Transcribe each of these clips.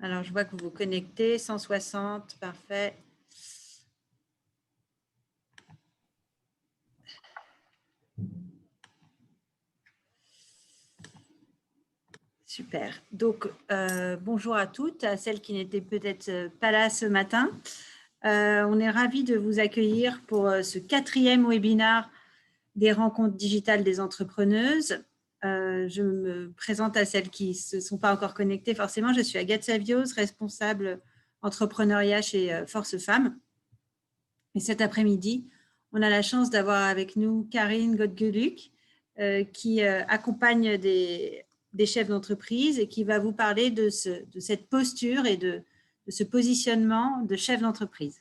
Alors, je vois que vous vous connectez, 160, parfait. Super. Donc, bonjour à toutes, à celles qui n'étaient peut-être pas là ce matin. On est ravis de vous accueillir pour ce 4e webinaire des rencontres digitales des entrepreneuses. Je me présente à celles qui ne se sont pas encore connectées forcément. Je suis Agathe Savios, responsable entrepreneuriat chez Force Femmes. Et cet après-midi, on a la chance d'avoir avec nous Karine Godgeluck, qui accompagne des chefs d'entreprise et qui va vous parler de cette posture et de ce positionnement de chef d'entreprise.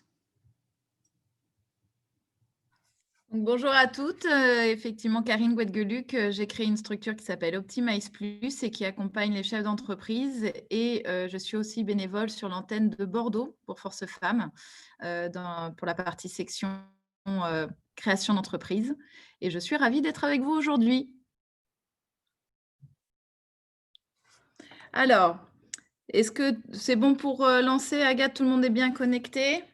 Bonjour à toutes, effectivement Karine Godgeluck, j'ai créé une structure qui s'appelle Optimize Plus et qui accompagne les chefs d'entreprise et je suis aussi bénévole sur l'antenne de Bordeaux pour Force Femmes pour la partie section création d'entreprise et je suis ravie d'être avec vous aujourd'hui. Alors, est-ce que c'est bon pour lancer, Agathe? Tout le monde est bien connecté?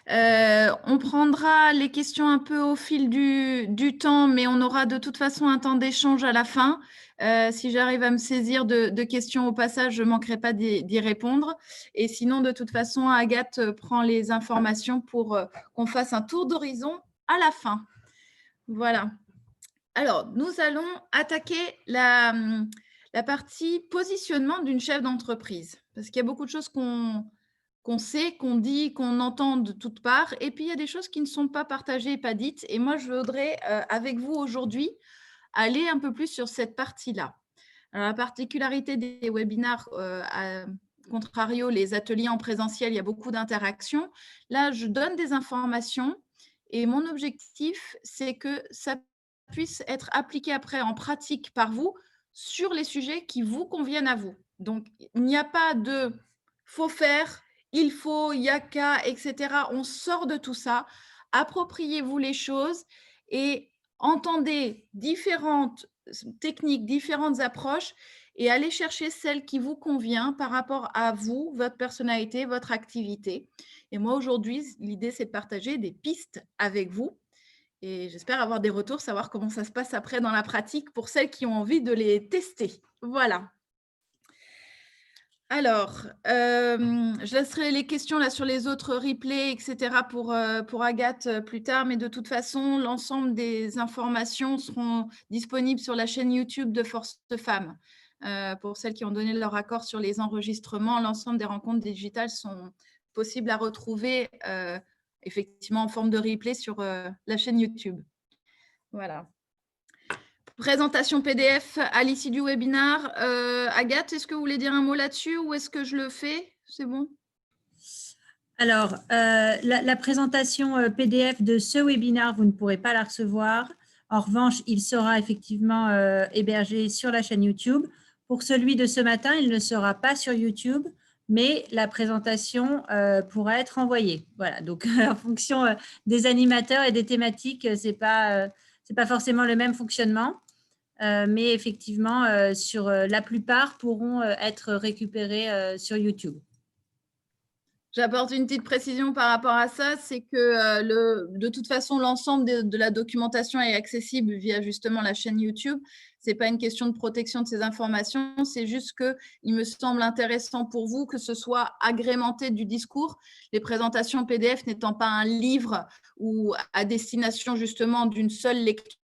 On prendra les questions un peu au fil du temps, mais on aura de toute façon un temps d'échange à la fin. Si j'arrive à me saisir de questions au passage, je ne manquerai pas d'y répondre. Et sinon, de toute façon, Agathe prend les informations pour qu'on fasse un tour d'horizon à la fin. Voilà. Alors, nous allons attaquer la partie positionnement d'une chef d'entreprise, parce qu'il y a beaucoup de choses qu'on sait, qu'on dit, qu'on entend de toutes parts. Et puis, il y a des choses qui ne sont pas partagées et pas dites. Et moi, je voudrais, avec vous aujourd'hui, aller un peu plus sur cette partie-là. Alors, la particularité des webinaires, à contrario, les ateliers en présentiel, il y a beaucoup d'interactions. Là, je donne des informations et mon objectif, c'est que ça puisse être appliqué après en pratique par vous sur les sujets qui vous conviennent à vous. Donc, il n'y a pas de « faut faire », il faut, il y a qu'à, etc. On sort de tout ça. Appropriez-vous les choses et entendez différentes techniques, différentes approches et allez chercher celle qui vous convient par rapport à vous, votre personnalité, votre activité. Et moi, aujourd'hui, l'idée, c'est de partager des pistes avec vous et j'espère avoir des retours, savoir comment ça se passe après dans la pratique pour celles qui ont envie de les tester. Voilà. Alors, je laisserai les questions là sur les autres replays, etc. pour Agathe plus tard, mais de toute façon, l'ensemble des informations seront disponibles sur la chaîne YouTube de Force Femmes. Pour celles qui ont donné leur accord sur les enregistrements, l'ensemble des rencontres digitales sont possibles à retrouver effectivement en forme de replay sur la chaîne YouTube. Voilà. Présentation PDF à l'issue du webinaire. Agathe, est-ce que vous voulez dire un mot là-dessus ou est-ce que je le fais? C'est bon? Alors, la présentation PDF de ce webinaire, vous ne pourrez pas la recevoir. En revanche, il sera effectivement hébergé sur la chaîne YouTube. Pour celui de ce matin, il ne sera pas sur YouTube, mais la présentation pourra être envoyée. Voilà, donc en fonction des animateurs et des thématiques, ce n'est pas forcément le même fonctionnement. Mais effectivement, sur la plupart pourront être récupérés sur YouTube. J'apporte une petite précision par rapport à ça, c'est que de toute façon, l'ensemble de la documentation est accessible via justement la chaîne YouTube. Ce n'est pas une question de protection de ces informations, c'est juste qu'il me semble intéressant pour vous que ce soit agrémenté du discours, les présentations PDF n'étant pas un livre ou à destination justement d'une seule lecture,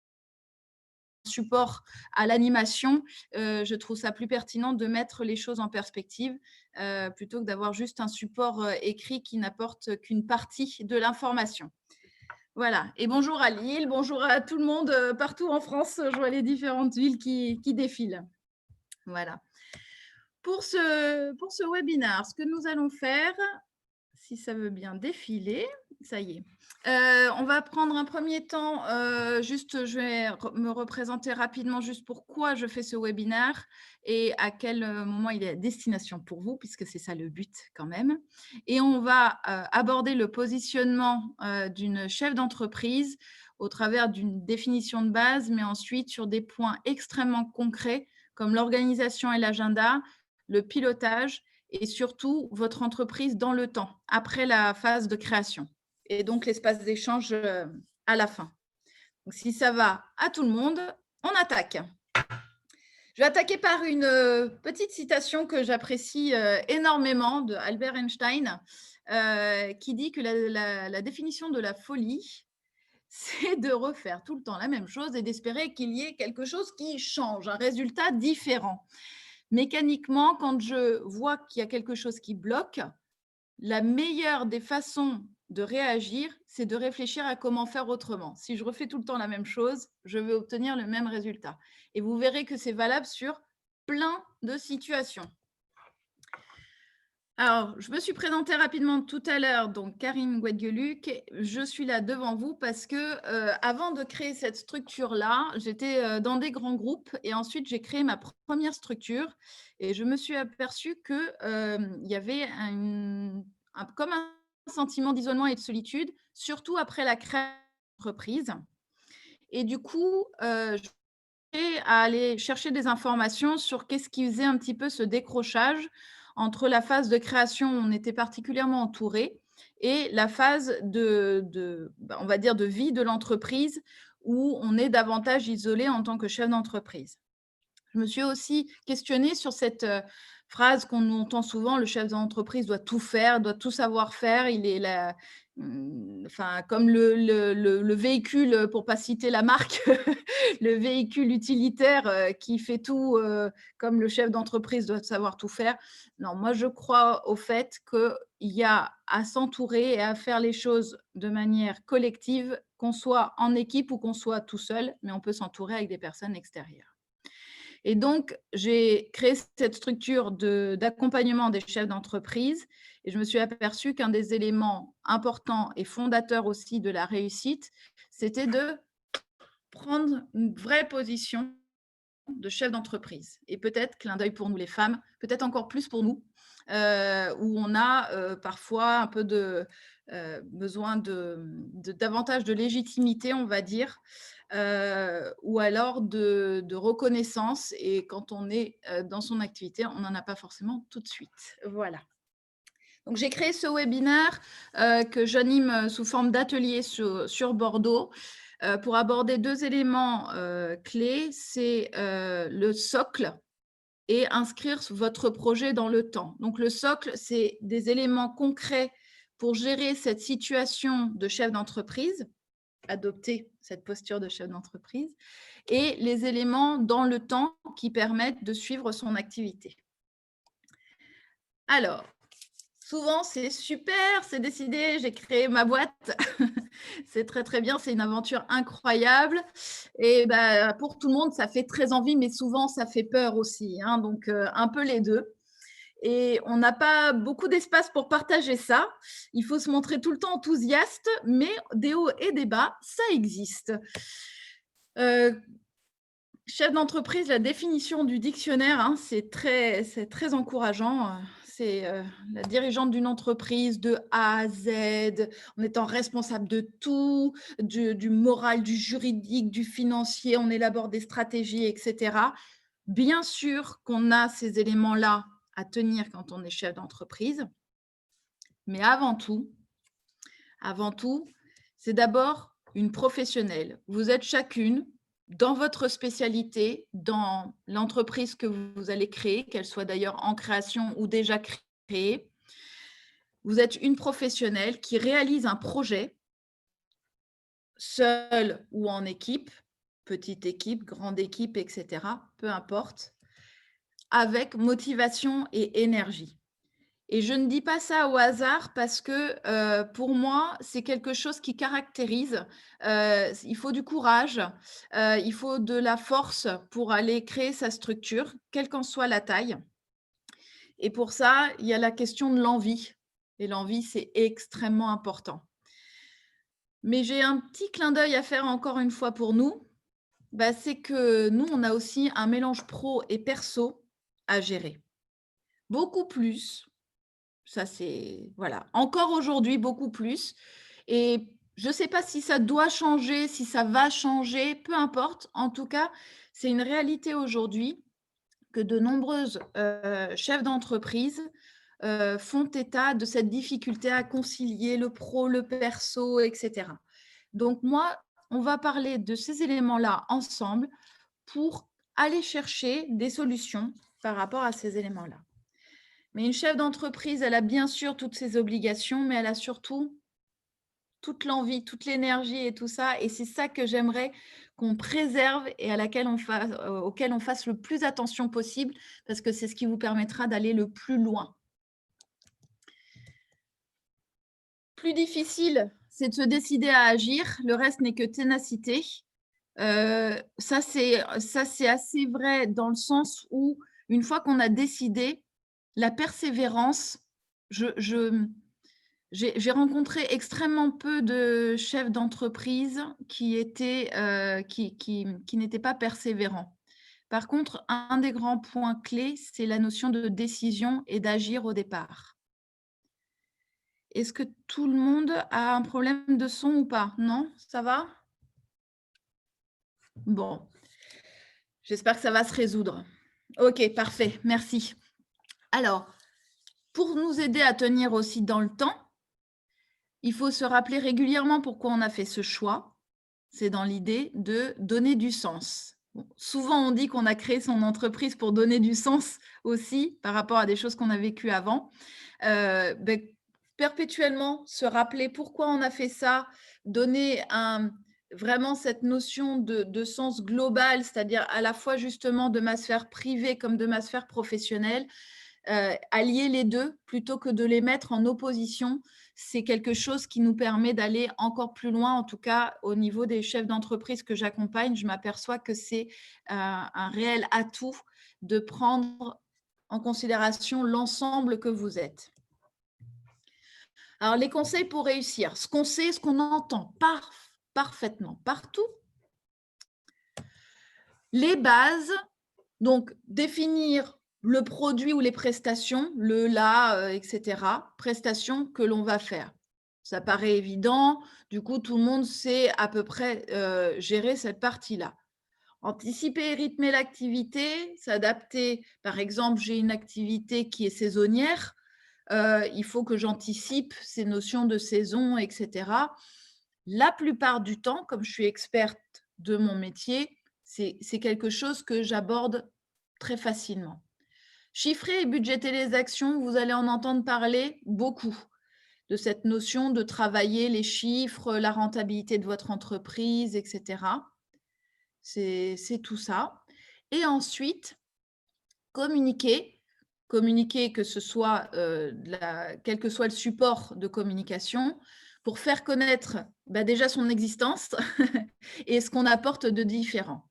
support à l'animation, je trouve ça plus pertinent de mettre les choses en perspective plutôt que d'avoir juste un support écrit qui n'apporte qu'une partie de l'information. Voilà. Et bonjour à Lille, bonjour à tout le monde partout en France. Je vois les différentes villes qui défilent. Voilà. Pour ce webinaire, ce que nous allons faire, si ça veut bien défiler, ça y est. On va prendre un premier temps, je vais me représenter rapidement juste pourquoi je fais ce webinaire et à quel moment il est à destination pour vous, puisque c'est ça le but quand même. Et on va aborder le positionnement d'une chef d'entreprise au travers d'une définition de base, mais ensuite sur des points extrêmement concrets comme l'organisation et l'agenda, le pilotage et surtout votre entreprise dans le temps, après la phase de création et donc l'espace d'échange à la fin. Donc, si ça va à tout le monde, on attaque. Je vais attaquer par une petite citation que j'apprécie énormément de Albert Einstein, qui dit que la définition de la folie, c'est de refaire tout le temps la même chose et d'espérer qu'il y ait quelque chose qui change, un résultat différent. Mécaniquement, quand je vois qu'il y a quelque chose qui bloque, la meilleure des façons de réagir, c'est de réfléchir à comment faire autrement. Si je refais tout le temps la même chose, je vais obtenir le même résultat. Et vous verrez que c'est valable sur plein de situations. Alors, je me suis présentée rapidement tout à l'heure, donc Karine Guadeluc. Je suis là devant vous parce que avant de créer cette structure-là, j'étais dans des grands groupes et ensuite j'ai créé ma première structure et je me suis aperçue qu'il y avait comme un sentiment d'isolement et de solitude, surtout après la création d'entreprise. Et du coup, à aller chercher des informations sur qu'est-ce qui faisait un petit peu ce décrochage entre la phase de création où on était particulièrement entouré et la phase on va dire, de vie de l'entreprise où on est davantage isolé en tant que chef d'entreprise. Je me suis aussi questionnée sur cette phrase qu'on entend souvent, le chef d'entreprise doit tout faire, doit tout savoir faire, il est enfin, comme le véhicule, pour ne pas citer la marque, le véhicule utilitaire qui fait tout comme le chef d'entreprise doit savoir tout faire. Non, moi je crois au fait qu'il y a à s'entourer et à faire les choses de manière collective, qu'on soit en équipe ou qu'on soit tout seul, mais on peut s'entourer avec des personnes extérieures. Et donc, j'ai créé cette structure d'accompagnement des chefs d'entreprise et je me suis aperçue qu'un des éléments importants et fondateurs aussi de la réussite, c'était de prendre une vraie position de chef d'entreprise. Et peut-être, clin d'œil pour nous les femmes, peut-être encore plus pour nous, où on a parfois un peu besoin davantage de légitimité, on va dire, ou alors de reconnaissance. Et quand on est dans son activité, on n'en a pas forcément tout de suite. Voilà. Donc, j'ai créé ce webinaire que j'anime sous forme d'atelier sur Bordeaux pour aborder deux éléments clés. C'est le socle et inscrire votre projet dans le temps. Donc, le socle, c'est des éléments concrets pour gérer cette situation de chef d'entreprise, adopter cette posture de chef d'entreprise, et les éléments dans le temps qui permettent de suivre son activité. Alors, souvent, c'est super, c'est décidé, j'ai créé ma boîte. C'est très, très bien, c'est une aventure incroyable. Et pour tout le monde, ça fait très envie, mais souvent, ça fait peur aussi. Hein, donc, un peu les deux. Et on n'a pas beaucoup d'espace pour partager ça. Il faut se montrer tout le temps enthousiaste, mais des hauts et des bas, ça existe. Chef d'entreprise, la définition du dictionnaire, hein, c'est très encourageant. C'est la dirigeante d'une entreprise de A à Z, en étant responsable de tout, du moral, du juridique, du financier, on élabore des stratégies, etc. Bien sûr qu'on a ces éléments-là à tenir quand on est chef d'entreprise, mais avant tout, c'est d'abord une professionnelle. Vous êtes chacune dans votre spécialité, dans l'entreprise que vous allez créer, qu'elle soit d'ailleurs en création ou déjà créée. Vous êtes une professionnelle qui réalise un projet, seule ou en équipe, petite équipe, grande équipe, etc., peu importe, avec motivation et énergie. Et je ne dis pas ça au hasard parce que pour moi, c'est quelque chose qui caractérise. Il faut du courage, il faut de la force pour aller créer sa structure, quelle qu'en soit la taille. Et pour ça, il y a la question de l'envie. Et l'envie, c'est extrêmement important. Mais j'ai un petit clin d'œil à faire encore une fois pour nous. C'est que nous, on a aussi un mélange pro et perso à gérer. Beaucoup plus. Ça, c'est voilà, encore aujourd'hui, beaucoup plus. Et je ne sais pas si ça doit changer, si ça va changer, peu importe. En tout cas, c'est une réalité aujourd'hui que de nombreuses chefs d'entreprise font état de cette difficulté à concilier le pro, le perso, etc. Donc moi, on va parler de ces éléments-là ensemble pour aller chercher des solutions par rapport à ces éléments-là. Mais une chef d'entreprise, elle a bien sûr toutes ses obligations, mais elle a surtout toute l'envie, toute l'énergie et tout ça. Et c'est ça que j'aimerais qu'on préserve et auquel on fasse le plus attention possible, parce que c'est ce qui vous permettra d'aller le plus loin. Plus difficile, c'est de se décider à agir. Le reste n'est que ténacité. Ça, c'est assez vrai dans le sens où, une fois qu'on a décidé, la persévérance, j'ai rencontré extrêmement peu de chefs d'entreprise qui n'étaient pas persévérants. Par contre, un des grands points clés, c'est la notion de décision et d'agir au départ. Est-ce que tout le monde a un problème de son ou pas? Non? Ça va? Bon, j'espère que ça va se résoudre. Ok, parfait, merci. Alors, pour nous aider à tenir aussi dans le temps, il faut se rappeler régulièrement pourquoi on a fait ce choix. C'est dans l'idée de donner du sens. Bon, souvent, on dit qu'on a créé son entreprise pour donner du sens aussi par rapport à des choses qu'on a vécues avant. Perpétuellement se rappeler pourquoi on a fait ça, donner vraiment cette notion de sens global, c'est-à-dire à la fois justement de ma sphère privée comme de ma sphère professionnelle, allier les deux plutôt que de les mettre en opposition, c'est quelque chose qui nous permet d'aller encore plus loin. En tout cas, au niveau des chefs d'entreprise que j'accompagne, je m'aperçois que c'est un réel atout de prendre en considération l'ensemble que vous êtes. Alors, les conseils pour réussir, ce qu'on sait, ce qu'on entend parfaitement partout. Les bases, donc définir le produit ou les prestations, le là, etc., prestations que l'on va faire. Ça paraît évident, du coup, tout le monde sait à peu près gérer cette partie-là. Anticiper et rythmer l'activité, s'adapter. Par exemple, j'ai une activité qui est saisonnière, il faut que j'anticipe ces notions de saison, etc. La plupart du temps, comme je suis experte de mon métier, c'est quelque chose que j'aborde très facilement. Chiffrer et budgéter les actions, vous allez en entendre parler beaucoup de cette notion de travailler les chiffres, la rentabilité de votre entreprise, etc. C'est tout ça. Et ensuite, communiquer, que ce soit quel que soit le support de communication, pour faire connaître déjà son existence et ce qu'on apporte de différent.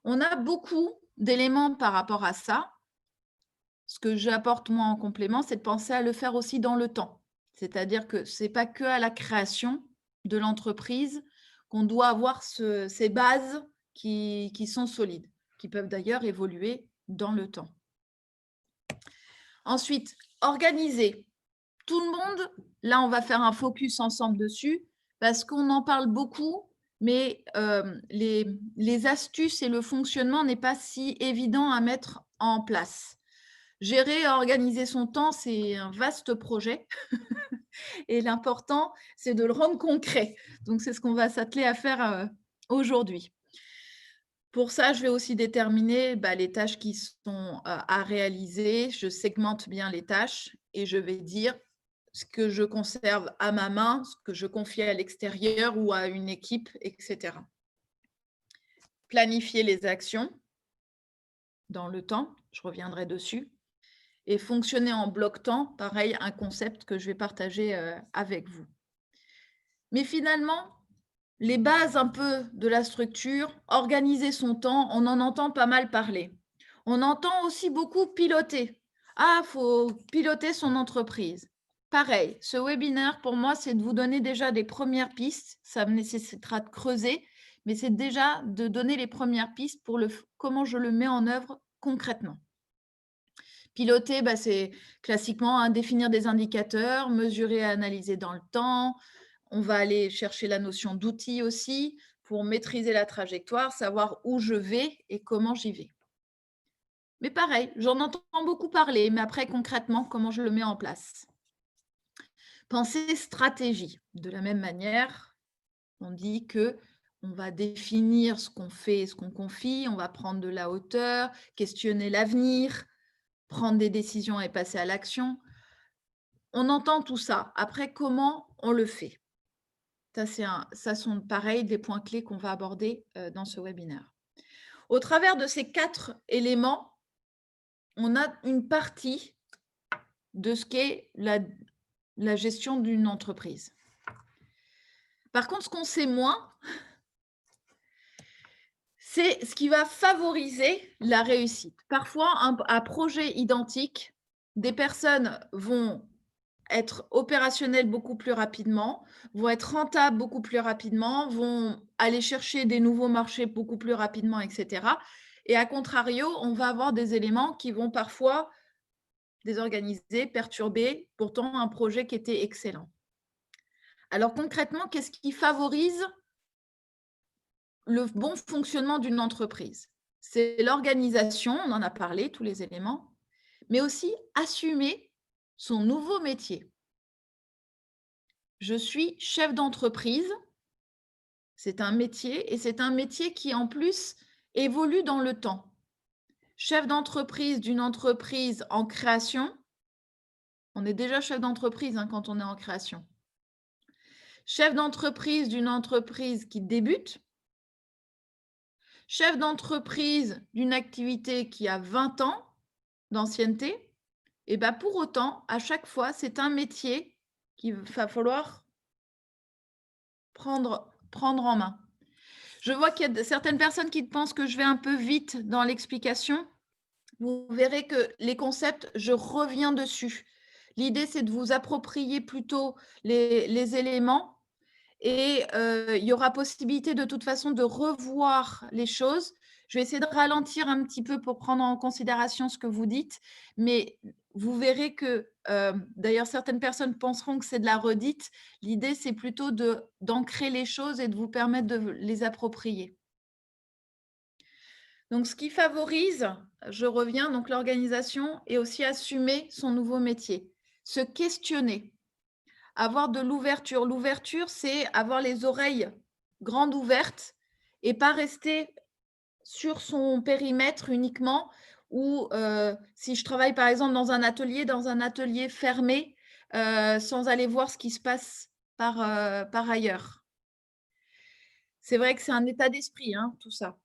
On a beaucoup d'éléments par rapport à ça. Ce que j'apporte moi en complément, c'est de penser à le faire aussi dans le temps. C'est-à-dire que ce n'est pas que à la création de l'entreprise qu'on doit avoir ces bases qui sont solides, qui peuvent d'ailleurs évoluer dans le temps. Ensuite, organiser. Tout le monde, là, on va faire un focus ensemble dessus parce qu'on en parle beaucoup, mais les astuces et le fonctionnement n'est pas si évident à mettre en place. Gérer et organiser son temps, c'est un vaste projet et l'important, c'est de le rendre concret. Donc, c'est ce qu'on va s'atteler à faire aujourd'hui. Pour ça, je vais aussi déterminer les tâches qui sont à réaliser. Je segmente bien les tâches et je vais dire ce que je conserve à ma main, ce que je confie à l'extérieur ou à une équipe, etc. Planifier les actions dans le temps, je reviendrai dessus. Et fonctionner en bloc-temps, pareil, un concept que je vais partager avec vous. Mais finalement, les bases un peu de la structure, organiser son temps, on en entend pas mal parler. On entend aussi beaucoup piloter. Ah, il faut piloter son entreprise. Pareil, ce webinaire, pour moi, c'est de vous donner déjà des premières pistes. Ça me nécessitera de creuser, mais c'est déjà de donner les premières pistes pour comment je le mets en œuvre concrètement. Piloter, c'est classiquement définir des indicateurs, mesurer et analyser dans le temps. On va aller chercher la notion d'outil aussi pour maîtriser la trajectoire, savoir où je vais et comment j'y vais. Mais pareil, j'en entends beaucoup parler, mais après concrètement, comment je le mets en place? Penser stratégie. De la même manière, on dit que on va définir ce qu'on fait et ce qu'on confie, on va prendre de la hauteur, questionner l'avenir, prendre des décisions et passer à l'action. On entend tout ça. Après, comment on le fait? Ça sont pareil des points clés qu'on va aborder dans ce webinaire. Au travers de ces 4 éléments, on a une partie de ce qu'est la gestion d'une entreprise. Par contre, ce qu'on sait moins, c'est ce qui va favoriser la réussite. Parfois, un projet identique, des personnes vont être opérationnelles beaucoup plus rapidement, vont être rentables beaucoup plus rapidement, vont aller chercher des nouveaux marchés beaucoup plus rapidement, et cetera. Et à contrario, on va avoir des éléments qui vont parfois désorganiser, perturber pourtant un projet qui était excellent. Alors concrètement, qu'est-ce qui favorise le bon fonctionnement d'une entreprise? C'est l'organisation, on en a parlé, tous les éléments, mais aussi assumer son nouveau métier. Je suis chef d'entreprise, c'est un métier et c'est un métier qui en plus évolue dans le temps. Chef d'entreprise d'une entreprise en création, on est déjà chef d'entreprise quand on est en création. Chef d'entreprise d'une entreprise qui débute, chef d'entreprise d'une activité qui a 20 ans d'ancienneté, et bien pour autant, à chaque fois, c'est un métier qu'il va falloir prendre en main. Je vois qu'il y a certaines personnes qui pensent que je vais un peu vite dans l'explication. Vous verrez que les concepts, je reviens dessus. L'idée, c'est de vous approprier plutôt les éléments et il y aura possibilité de toute façon de revoir les choses. Je vais essayer de ralentir un petit peu pour prendre en considération ce que vous dites, mais vous verrez que, d'ailleurs, certaines personnes penseront que c'est de la redite. L'idée, c'est plutôt d'ancrer les choses et de vous permettre de les approprier. Donc, ce qui favorise, je reviens, donc l'organisation et aussi assumer son nouveau métier. Se questionner, avoir de l'ouverture. L'ouverture, c'est avoir les oreilles grandes ouvertes et pas rester sur son périmètre uniquement ou si je travaille par exemple dans un atelier fermé, sans aller voir ce qui se passe par ailleurs. C'est vrai que c'est un état d'esprit, tout ça.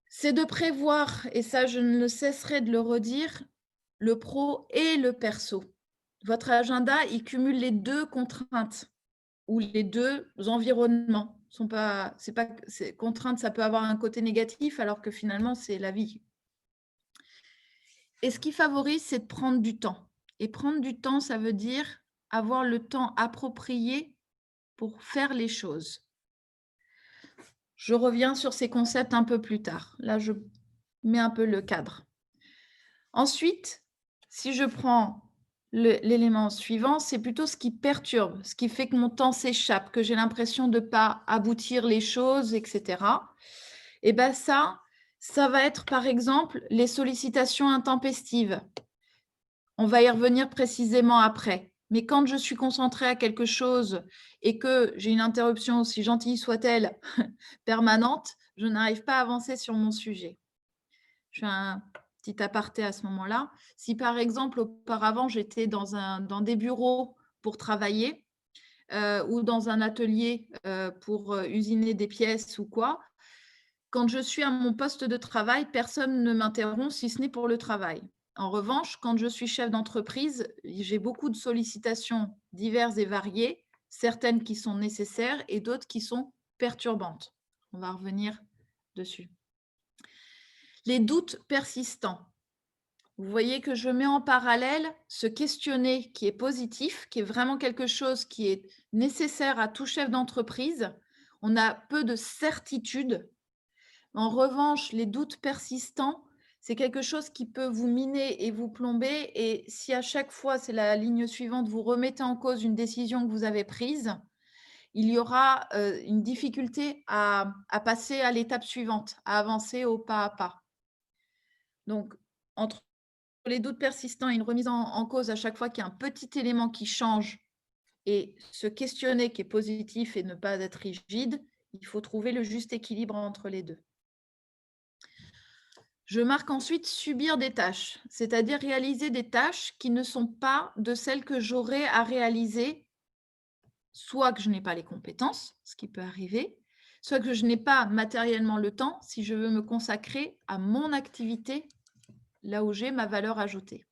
C'est de prévoir, et ça je ne cesserai de le redire, le pro et le perso. Votre agenda, il cumule les 2 contraintes ou les 2 environnements. Contrainte, ça peut avoir un côté négatif alors que finalement, c'est la vie. Et ce qui favorise, c'est de prendre du temps. Et prendre du temps, ça veut dire avoir le temps approprié pour faire les choses. Je reviens sur ces concepts un peu plus tard. Là, je mets un peu le cadre. Ensuite, si je prends l'élément suivant, c'est plutôt ce qui perturbe, ce qui fait que mon temps s'échappe, que j'ai l'impression de ne pas aboutir les choses, etc. Et bien ça va être par exemple les sollicitations intempestives. On va y revenir précisément après. Mais quand je suis concentrée à quelque chose et que j'ai une interruption, aussi gentille soit-elle, permanente, je n'arrive pas à avancer sur mon sujet. Je fais un petit aparté à ce moment-là. Si par exemple, auparavant, j'étais dans des bureaux pour travailler ou dans un atelier pour usiner des pièces ou quoi, quand je suis à mon poste de travail, personne ne m'interrompt si ce n'est pour le travail. En revanche, quand je suis chef d'entreprise, j'ai beaucoup de sollicitations diverses et variées, certaines qui sont nécessaires et d'autres qui sont perturbantes. On va revenir dessus. Les doutes persistants. Vous voyez que je mets en parallèle ce questionner qui est positif, qui est vraiment quelque chose qui est nécessaire à tout chef d'entreprise. On a peu de certitude. En revanche, les doutes persistants, c'est quelque chose qui peut vous miner et vous plomber. Et si à chaque fois, c'est la ligne suivante, vous remettez en cause une décision que vous avez prise, il y aura une difficulté à passer à l'étape suivante, à avancer au pas à pas. Donc, entre les doutes persistants et une remise en cause à chaque fois qu'il y a un petit élément qui change et se questionner qui est positif et ne pas être rigide, il faut trouver le juste équilibre entre les deux. Je marque ensuite subir des tâches, c'est-à-dire réaliser des tâches qui ne sont pas de celles que j'aurais à réaliser, soit que je n'ai pas les compétences, ce qui peut arriver, soit que je n'ai pas matériellement le temps si je veux me consacrer à mon activité, là où j'ai ma valeur ajoutée.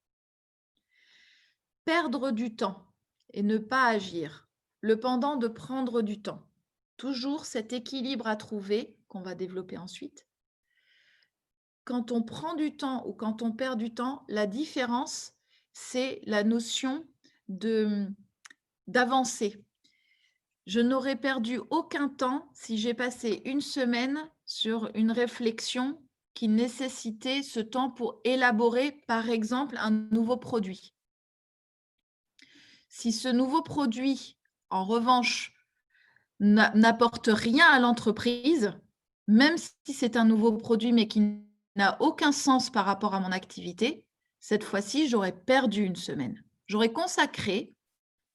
Perdre du temps et ne pas agir, le pendant de prendre du temps. Toujours cet équilibre à trouver, qu'on va développer ensuite. Quand on prend du temps ou quand on perd du temps, la différence, c'est la notion d'avancer. Je n'aurais perdu aucun temps si j'ai passé une semaine sur une réflexion qui nécessitait ce temps pour élaborer, par exemple, un nouveau produit. Si ce nouveau produit, en revanche, n'apporte rien à l'entreprise, même si c'est un nouveau produit mais qui n'a aucun sens par rapport à mon activité, cette fois-ci, j'aurais perdu une semaine. J'aurais consacré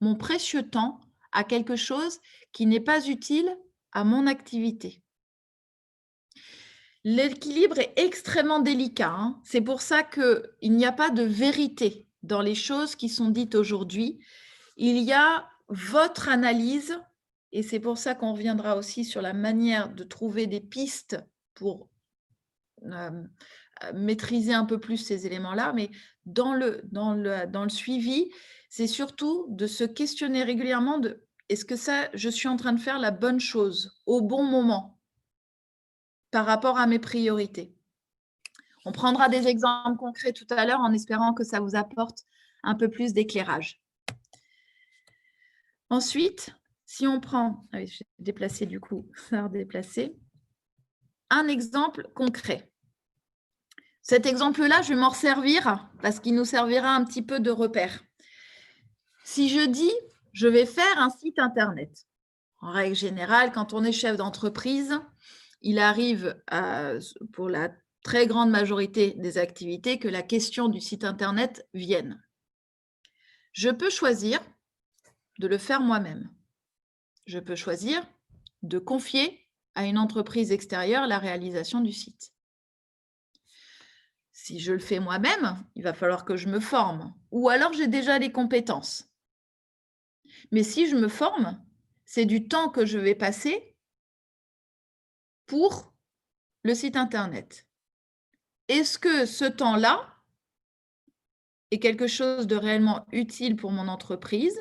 mon précieux temps à quelque chose qui n'est pas utile à mon activité. L'équilibre est extrêmement délicat, hein. C'est pour ça qu'il n'y a pas de vérité dans les choses qui sont dites aujourd'hui. Il y a votre analyse, et c'est pour ça qu'on reviendra aussi sur la manière de trouver des pistes pour maîtriser un peu plus ces éléments-là, mais dans le suivi, c'est surtout de se questionner régulièrement de est-ce que ça, je suis en train de faire la bonne chose au bon moment par rapport à mes priorités. On prendra des exemples concrets tout à l'heure en espérant que ça vous apporte un peu plus d'éclairage. Ensuite, si on prend, je vais déplacer du coup, ça a redéplacé, un exemple concret. Cet exemple-là, je vais m'en servir parce qu'il nous servira un petit peu de repère. Si je dis, je vais faire un site internet, en règle générale, quand on est chef d'entreprise, il arrive pour la très grande majorité des activités que la question du site internet vienne. Je peux choisir de le faire moi-même. Je peux choisir de confier à une entreprise extérieure la réalisation du site. Si je le fais moi-même, il va falloir que je me forme, ou alors j'ai déjà les compétences. Mais si je me forme, c'est du temps que je vais passer pour le site internet. Est-ce que ce temps-là est quelque chose de réellement utile pour mon entreprise?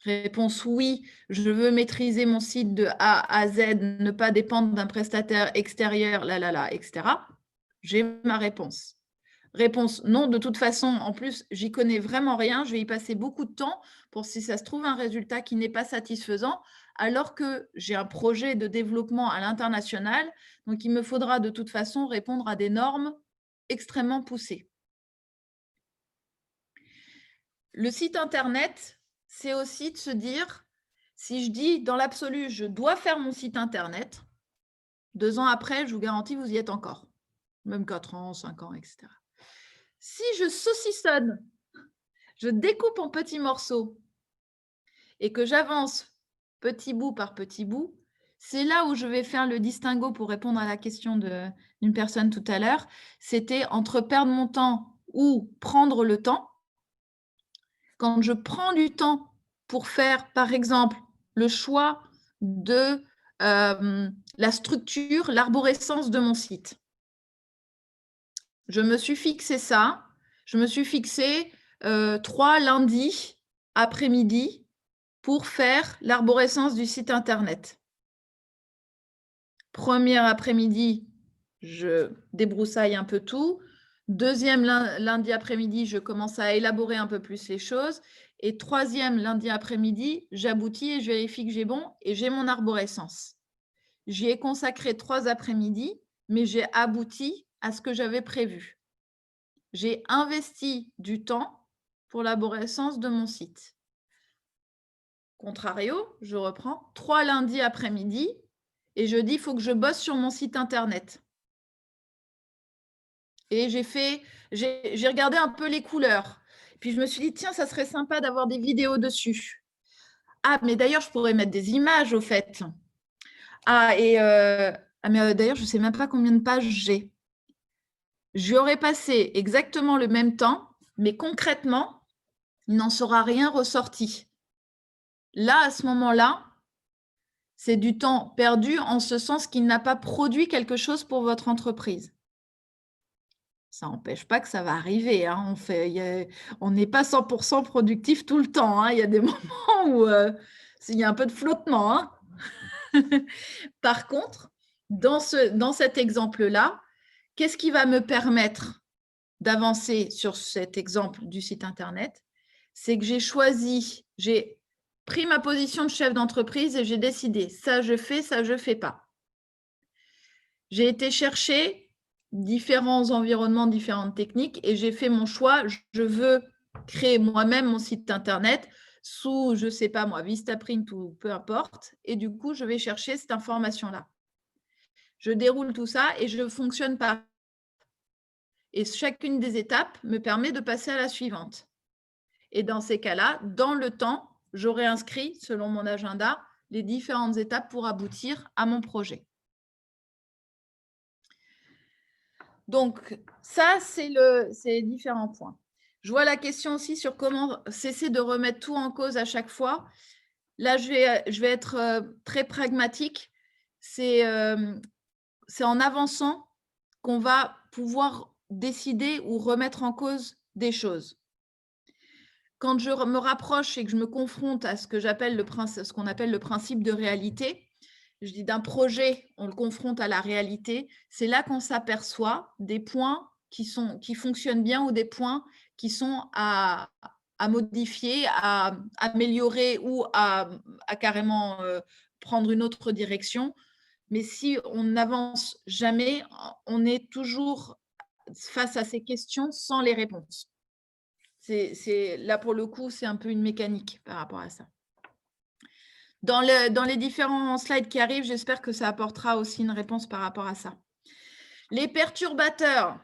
Réponse oui, je veux maîtriser mon site de A à Z, ne pas dépendre d'un prestataire extérieur, etc. J'ai ma réponse. Réponse non, de toute façon, en plus, j'y connais vraiment rien, je vais y passer beaucoup de temps pour si ça se trouve un résultat qui n'est pas satisfaisant, alors que j'ai un projet de développement à l'international, donc il me faudra de toute façon répondre à des normes extrêmement poussées. Le site internet, c'est aussi de se dire, si je dis dans l'absolu, je dois faire mon site internet, 2 ans après, je vous garantis, vous y êtes encore. Même 4 ans, 5 ans, etc. Si je saucissonne, je découpe en petits morceaux et que j'avance petit bout par petit bout, c'est là où je vais faire le distinguo pour répondre à la question d'une personne tout à l'heure. C'était entre perdre mon temps ou prendre le temps. Quand je prends du temps pour faire, par exemple, le choix de la structure, l'arborescence de mon site. Je me suis fixé ça. Je me suis fixé 3 lundis après-midi pour faire l'arborescence du site internet. Premier après-midi, je débroussaille un peu tout. Deuxième lundi après-midi, je commence à élaborer un peu plus les choses. Et troisième lundi après-midi, j'aboutis et je vérifie que j'ai bon et j'ai mon arborescence. J'y ai consacré 3 après-midi, mais j'ai abouti à ce que j'avais prévu. J'ai investi du temps pour l'arborescence de mon site. Contrario, je reprends 3 lundis après-midi et je dis il faut que je bosse sur mon site internet. Et j'ai regardé un peu les couleurs. Puis je me suis dit, tiens, ça serait sympa d'avoir des vidéos dessus. Ah, mais d'ailleurs, je pourrais mettre des images au fait. Mais d'ailleurs, je ne sais même pas combien de pages j'ai. J'y aurais passé exactement le même temps, mais concrètement, il n'en sera rien ressorti. Là, à ce moment-là, c'est du temps perdu en ce sens qu'il n'a pas produit quelque chose pour votre entreprise. Ça n'empêche pas que ça va arriver, hein. On n'est pas 100% productif tout le temps, hein. Il y a des moments où il y a un peu de flottement, hein. Par contre, dans cet exemple-là, qu'est-ce qui va me permettre d'avancer sur cet exemple du site internet? C'est que j'ai pris ma position de chef d'entreprise et j'ai décidé, ça je fais pas. J'ai été chercher différents environnements, différentes techniques et j'ai fait mon choix. Je veux créer moi-même mon site internet sous, je ne sais pas moi, Vistaprint ou peu importe. Et du coup, je vais chercher cette information-là. Je déroule tout ça et je fonctionne par. Et chacune des étapes me permet de passer à la suivante. Et dans ces cas-là, dans le temps, j'aurai inscrit, selon mon agenda, les différentes étapes pour aboutir à mon projet. Donc, ça, c'est les différents points. Je vois la question aussi sur comment cesser de remettre tout en cause à chaque fois. Là, je vais être très pragmatique. C'est en avançant qu'on va pouvoir décider ou remettre en cause des choses. Quand je me rapproche et que je me confronte à ce qu'on appelle le principe de réalité, je dis d'un projet, on le confronte à la réalité, c'est là qu'on s'aperçoit des points qui fonctionnent bien ou des points qui sont à modifier, à améliorer ou à carrément prendre une autre direction. Mais si on n'avance jamais, on est toujours face à ces questions sans les réponses. Là, pour le coup, c'est un peu une mécanique par rapport à ça. Dans les différents slides qui arrivent, j'espère que ça apportera aussi une réponse par rapport à ça. Les perturbateurs.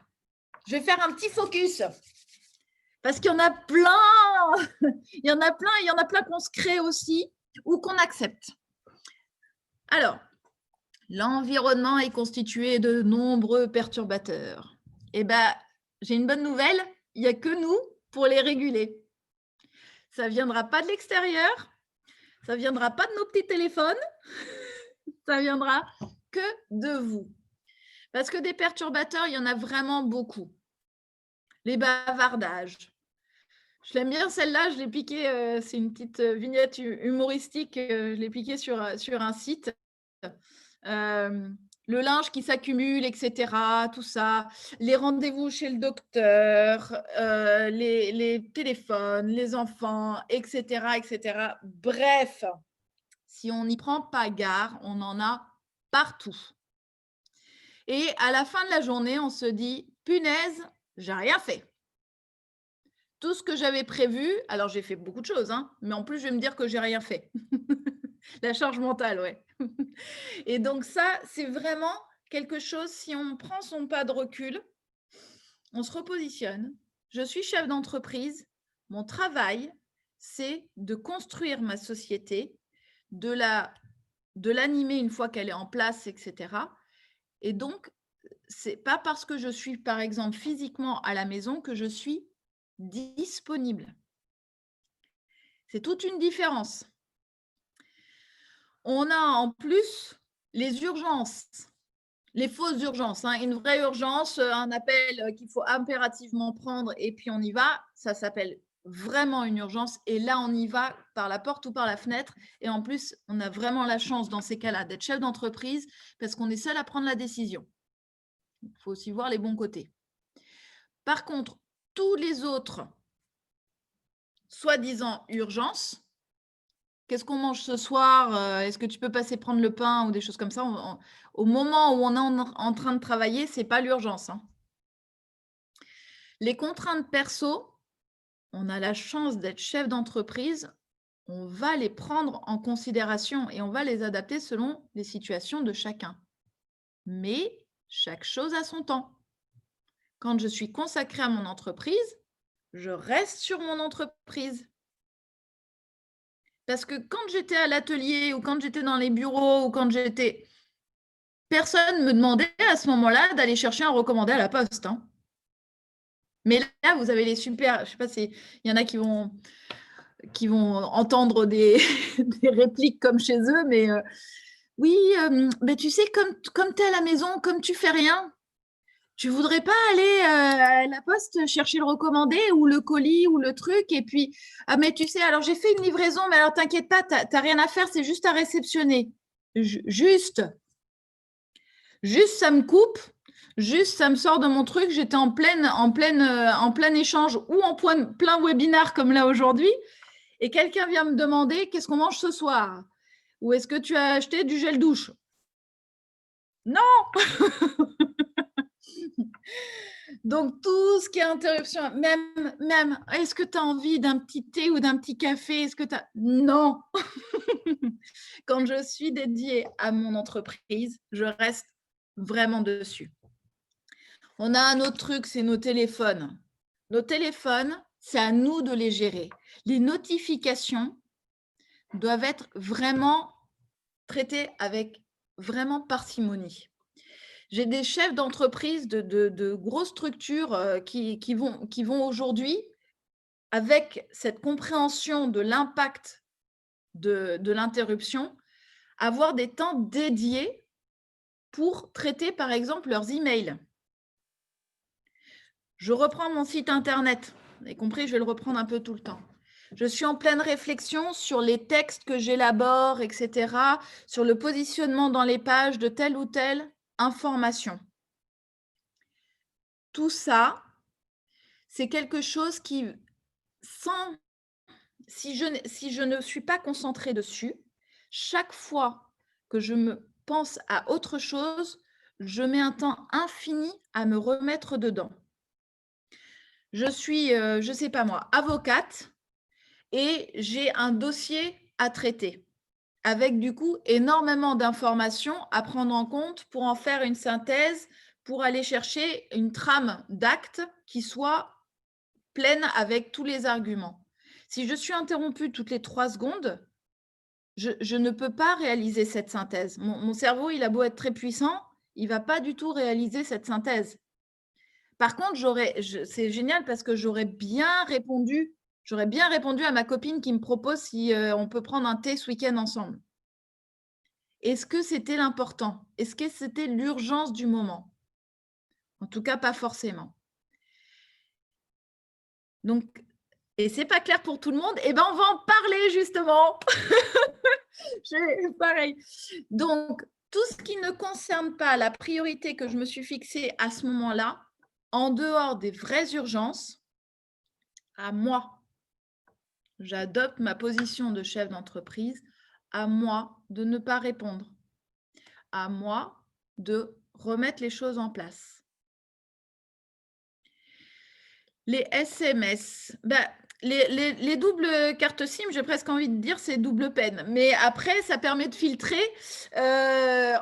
Je vais faire un petit focus parce qu'il y en a plein. Il y en a plein qu'on se crée aussi ou qu'on accepte. Alors, l'environnement est constitué de nombreux perturbateurs. Eh bien, j'ai une bonne nouvelle, il n'y a que nous pour les réguler. Ça ne viendra pas de l'extérieur, ça ne viendra pas de nos petits téléphones, ça viendra que de vous. Parce que des perturbateurs, il y en a vraiment beaucoup. Les bavardages. Je l'aime bien celle-là, je l'ai piquée, c'est une petite vignette humoristique, je l'ai piquée sur un site. Le linge qui s'accumule, etc., tout ça, les rendez-vous chez le docteur, les téléphones, les enfants, etc., etc. Bref, si on n'y prend pas garde, on en a partout. Et à la fin de la journée, on se dit, punaise, j'ai rien fait. Tout ce que j'avais prévu, alors j'ai fait beaucoup de choses, hein, mais en plus, je vais me dire que j'ai rien fait. La charge mentale, ouais. Et donc ça, c'est vraiment quelque chose, si on prend son pas de recul, on se repositionne. Je suis chef d'entreprise. Mon travail, c'est de construire ma société, de l'animer une fois qu'elle est en place, etc. Et donc, c'est pas parce que je suis, par exemple, physiquement à la maison que je suis disponible. C'est toute une différence. On a en plus les urgences, les fausses urgences, hein. Une vraie urgence, un appel qu'il faut impérativement prendre et puis on y va, ça s'appelle vraiment une urgence et là, on y va par la porte ou par la fenêtre et en plus, on a vraiment la chance dans ces cas-là d'être chef d'entreprise parce qu'on est seul à prendre la décision. Il faut aussi voir les bons côtés. Par contre, tous les autres soi-disant urgences, qu'est-ce qu'on mange ce soir? Est-ce que tu peux passer prendre le pain ou des choses comme ça? Au moment où on est en train de travailler, ce n'est pas l'urgence, hein. Les contraintes perso, on a la chance d'être chef d'entreprise, on va les prendre en considération et on va les adapter selon les situations de chacun. Mais chaque chose a son temps. quand je suis consacrée à mon entreprise, je reste sur mon entreprise. Parce que quand j'étais à l'atelier ou quand j'étais dans les bureaux ou quand j'étais… Personne ne me demandait à ce moment-là d'aller chercher un recommandé à la poste, hein. Mais là, vous avez les super… Je ne sais pas s'il y en a qui vont entendre des, des répliques comme chez eux, mais oui, mais tu sais, comme tu es à la maison, comme tu fais rien, tu voudrais pas aller à la poste chercher le recommandé ou le colis ou le truc et puis ah mais tu sais alors j'ai fait une livraison mais alors t'inquiète pas t'as rien à faire c'est juste à réceptionner juste ça me coupe juste ça me sort de mon truc j'étais en plein échange ou en plein webinaire comme là aujourd'hui et quelqu'un vient me demander qu'est-ce qu'on mange ce soir ou est-ce que tu as acheté du gel douche non. Donc, tout ce qui est interruption, même, est-ce que tu as envie d'un petit thé ou d'un petit café? Est-ce que tu as… Non. Quand je suis dédiée à mon entreprise, je reste vraiment dessus. On a un autre truc, c'est nos téléphones. Nos téléphones, c'est à nous de les gérer. Les notifications doivent être vraiment traitées avec vraiment parcimonie. J'ai des chefs d'entreprise de grosses structures qui vont aujourd'hui, avec cette compréhension de l'impact de l'interruption, avoir des temps dédiés pour traiter, par exemple, leurs emails. Je reprends mon site internet. Vous avez compris, je vais le reprendre un peu tout le temps. Je suis en pleine réflexion sur les textes que j'élabore, etc., sur le positionnement dans les pages de telle ou telle information. Tout ça, c'est quelque chose qui, si je ne suis pas concentrée dessus, chaque fois que je me pense à autre chose, je mets un temps infini à me remettre dedans. Je suis, je ne sais pas moi, avocate et j'ai un dossier à traiter avec du coup énormément d'informations à prendre en compte pour en faire une synthèse, pour aller chercher une trame d'actes qui soit pleine avec tous les arguments. Si je suis interrompue toutes les 3 secondes, je ne peux pas réaliser cette synthèse. Mon cerveau, il a beau être très puissant, il ne va pas du tout réaliser cette synthèse. Par contre, c'est génial parce que j'aurais bien répondu à ma copine qui me propose si on peut prendre un thé ce week-end ensemble. Est-ce que c'était l'important? Est-ce que c'était l'urgence du moment? En tout cas, pas forcément. Donc, et c'est pas clair pour tout le monde, eh ben on va en parler justement. Pareil. Donc, tout ce qui ne concerne pas la priorité que je me suis fixée à ce moment-là, en dehors des vraies urgences, à moi, j'adopte ma position de chef d'entreprise, à moi de ne pas répondre, à moi de remettre les choses en place. Les SMS, les doubles cartes SIM, j'ai presque envie de dire c'est double peine. Mais après, ça permet de filtrer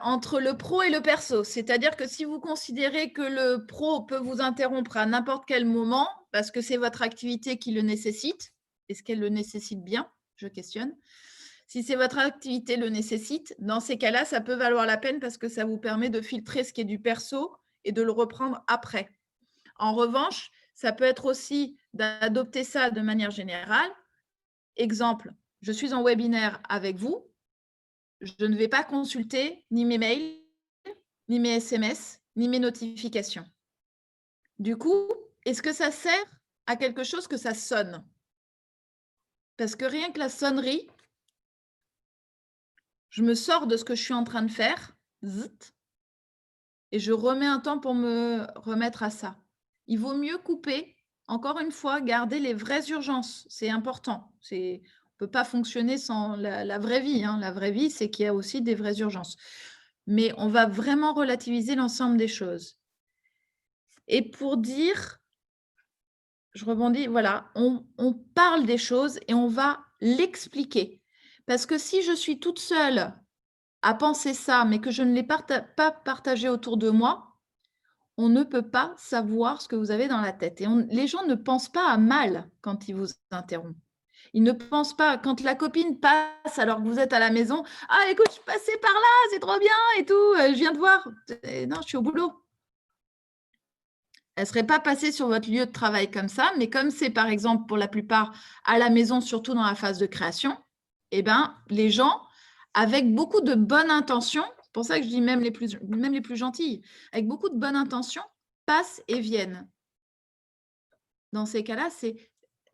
entre le pro et le perso. C'est-à-dire que si vous considérez que le pro peut vous interrompre à n'importe quel moment, parce que c'est votre activité qui le nécessite, est-ce qu'elle le nécessite bien? Je questionne. Si c'est votre activité le nécessite, dans ces cas-là, ça peut valoir la peine parce que ça vous permet de filtrer ce qui est du perso et de le reprendre après. En revanche, ça peut être aussi d'adopter ça de manière générale. Exemple, je suis en webinaire avec vous, je ne vais pas consulter ni mes mails, ni mes SMS, ni mes notifications. Du coup, est-ce que ça sert à quelque chose que ça sonne? Parce que rien que la sonnerie, je me sors de ce que je suis en train de faire, et je remets un temps pour me remettre à ça. Il vaut mieux couper, encore une fois, garder les vraies urgences. C'est important. On ne peut pas fonctionner sans la vraie vie, hein. La vraie vie, c'est qu'il y a aussi des vraies urgences. Mais on va vraiment relativiser l'ensemble des choses. Et pour dire, je rebondis, voilà, on parle des choses et on va l'expliquer. Parce que si je suis toute seule à penser ça, mais que je ne l'ai pas partagé autour de moi, on ne peut pas savoir ce que vous avez dans la tête. Et les gens ne pensent pas à mal quand ils vous interrompent. Ils ne pensent pas, quand la copine passe alors que vous êtes à la maison, « Ah, écoute, je suis passée par là, c'est trop bien et tout, je viens de voir. » Non, je suis au boulot. Elle ne serait pas passée sur votre lieu de travail comme ça, mais comme c'est par exemple pour la plupart à la maison, surtout dans la phase de création, eh ben, les gens, avec beaucoup de bonnes intentions, c'est pour ça que je dis même les plus gentilles, avec beaucoup de bonnes intentions, passent et viennent. Dans ces cas-là, c'est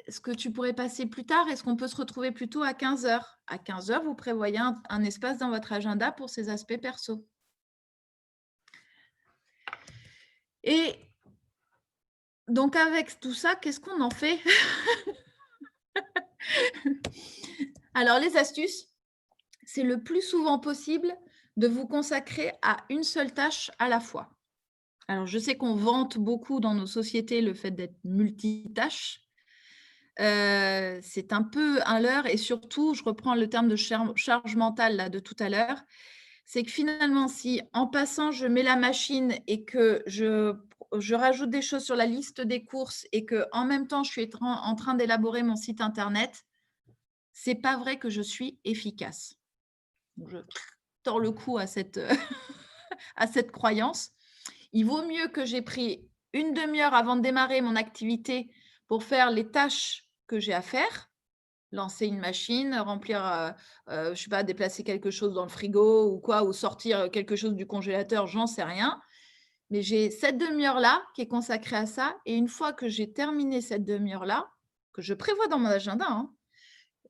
est-ce que tu pourrais passer plus tard? Est-ce qu'on peut se retrouver plutôt à 15 heures? À 15 heures, vous prévoyez un espace dans votre agenda pour ces aspects perso. Et donc, avec tout ça, qu'est-ce qu'on en fait? Alors, les astuces, c'est le plus souvent possible de vous consacrer à une seule tâche à la fois. Alors, je sais qu'on vante beaucoup dans nos sociétés le fait d'être multitâche. C'est un peu un leurre et surtout, je reprends le terme de charge mentale là, de tout à l'heure, c'est que finalement, si en passant, je mets la machine et que je rajoute des choses sur la liste des courses et qu'en même temps, je suis en train d'élaborer mon site internet, c'est pas vrai que je suis efficace. Donc, je tords le cou à cette, à cette croyance. Il vaut mieux que j'ai pris une demi-heure avant de démarrer mon activité pour faire les tâches que j'ai à faire, lancer une machine, remplir, je sais pas, déplacer quelque chose dans le frigo ou quoi, ou sortir quelque chose du congélateur, j'en sais rien. Mais j'ai cette demi-heure-là qui est consacrée à ça. Et une fois que j'ai terminé cette demi-heure-là, que je prévois dans mon agenda, hein,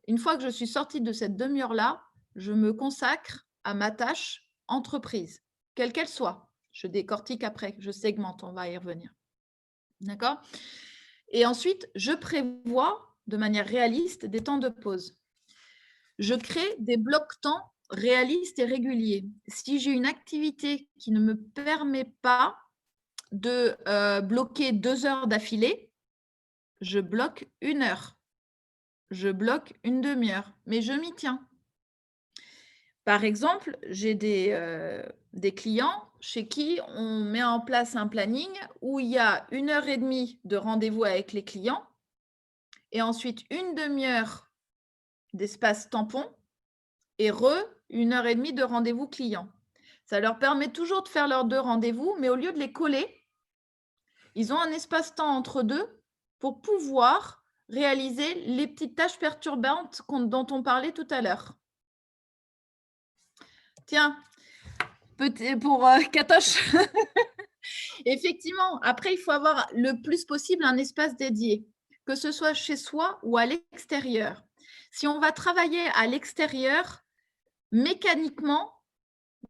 une fois que je suis sortie de cette demi-heure-là, je me consacre à ma tâche entreprise, quelle qu'elle soit. Je décortique après, je segmente, on va y revenir. D'accord? Et ensuite, je prévois de manière réaliste des temps de pause. Je crée des blocs-temps réalistes et réguliers. Si j'ai une activité qui ne me permet pas de bloquer 2 heures d'affilée, je bloque 1 heure. Je bloque une demi-heure, mais je m'y tiens. Par exemple, j'ai des clients chez qui on met en place un planning où il y a 1 heure et demie de rendez-vous avec les clients et ensuite une demi-heure d'espace tampon et 1 heure et demie de rendez-vous client. Ça leur permet toujours de faire leurs 2 rendez-vous, mais au lieu de les coller, ils ont un espace-temps entre deux pour pouvoir réaliser les petites tâches perturbantes dont on parlait tout à l'heure. Tiens, pour Katoche. Effectivement, après, il faut avoir le plus possible un espace dédié, que ce soit chez soi ou à l'extérieur. Si on va travailler à l'extérieur, mécaniquement,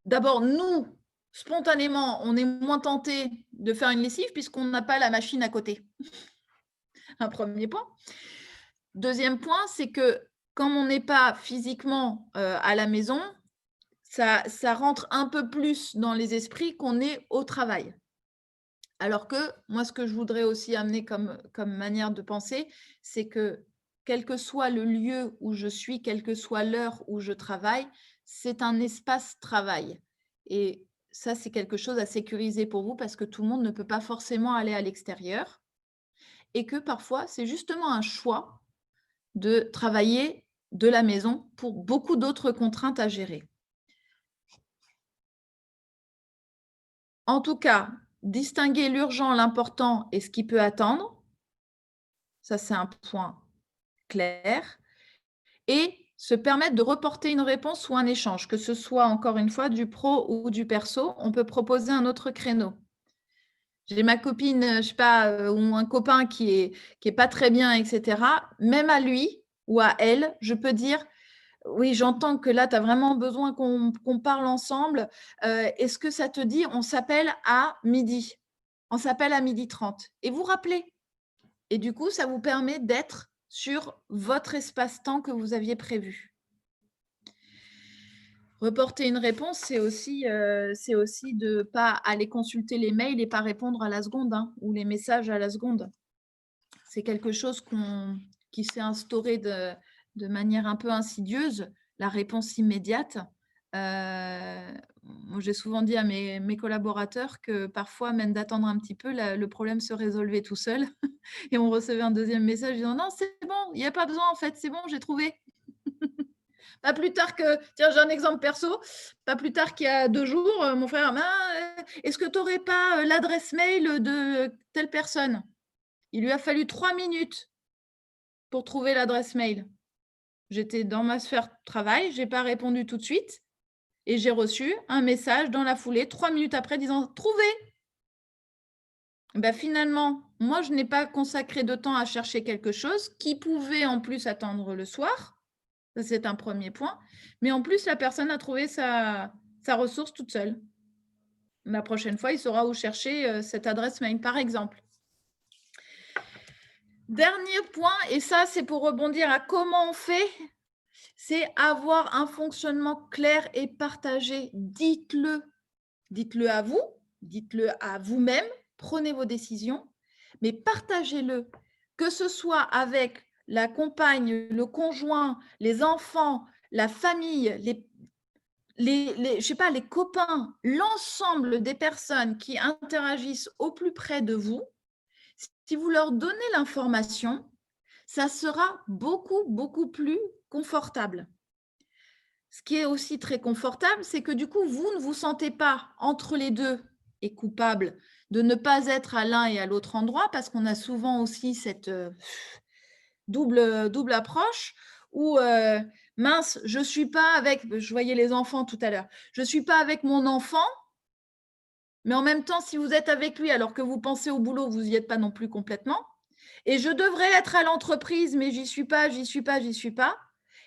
d'abord, nous, spontanément, on est moins tenté de faire une lessive puisqu'on n'a pas la machine à côté. Un premier point. Deuxième point, c'est que comme on n'est pas physiquement à la maison, ça rentre un peu plus dans les esprits qu'on est au travail. Alors que moi, ce que je voudrais aussi amener comme manière de penser, c'est que quel que soit le lieu où je suis, quelle que soit l'heure où je travaille, c'est un espace travail. Et ça, c'est quelque chose à sécuriser pour vous parce que tout le monde ne peut pas forcément aller à l'extérieur et que parfois, c'est justement un choix de travailler de la maison pour beaucoup d'autres contraintes à gérer. En tout cas, distinguer l'urgent, l'important et ce qui peut attendre, ça c'est un point clair, et se permettre de reporter une réponse ou un échange, que ce soit encore une fois du pro ou du perso, on peut proposer un autre créneau. J'ai ma copine, je sais pas, ou un copain qui est pas très bien, etc. Même à lui ou à elle, je peux dire: «Oui, j'entends que là, tu as vraiment besoin qu'on parle ensemble. Est-ce que ça te dit, on s'appelle à midi? On s'appelle à 12h30» et vous rappelez. Et du coup, ça vous permet d'être sur votre espace-temps que vous aviez prévu. Reporter une réponse, c'est aussi de ne pas aller consulter les mails et pas répondre à la seconde, hein, ou les messages à la seconde. C'est quelque chose qui s'est instauré de manière un peu insidieuse, la réponse immédiate. moi, j'ai souvent dit à mes collaborateurs que parfois, même d'attendre un petit peu, le problème se résolvait tout seul. Et on recevait un deuxième message disant: «Non, c'est bon, il n'y a pas besoin en fait, c'est bon, j'ai trouvé». Pas plus tard que tiens, j'ai un exemple perso, pas plus tard qu'il y a 2 jours, mon frère: Est-ce que tu aurais pas, l'adresse mail de telle personne?» Il lui a fallu 3 minutes pour trouver l'adresse mail. J'étais dans ma sphère travail, j'ai pas répondu tout de suite et j'ai reçu un message dans la foulée, 3 minutes après disant: «Trouvé». Bah, finalement, moi, je n'ai pas consacré de temps à chercher quelque chose qui pouvait en plus attendre le soir. Ça, c'est un premier point. Mais en plus, la personne a trouvé sa ressource toute seule. La prochaine fois, il saura où chercher, cette adresse mail, par exemple. Dernier point, et ça, c'est pour rebondir à comment on fait, c'est avoir un fonctionnement clair et partagé. Dites-le. Dites-le à vous, dites-le à vous-même, prenez vos décisions, mais partagez-le, que ce soit avec la compagne, le conjoint, les enfants, la famille, je sais pas, les copains, l'ensemble des personnes qui interagissent au plus près de vous. Si vous leur donnez l'information, ça sera beaucoup, beaucoup plus confortable. Ce qui est aussi très confortable, c'est que du coup, vous ne vous sentez pas entre les deux et coupable de ne pas être à l'un et à l'autre endroit, parce qu'on a souvent aussi cette double approche où mince, je ne suis pas avec, je voyais les enfants tout à l'heure, je ne suis pas avec mon enfant, mais en même temps, si vous êtes avec lui alors que vous pensez au boulot, vous n'y êtes pas non plus complètement, et je devrais être à l'entreprise, mais j'y suis pas, j'y suis pas, j'y suis pas.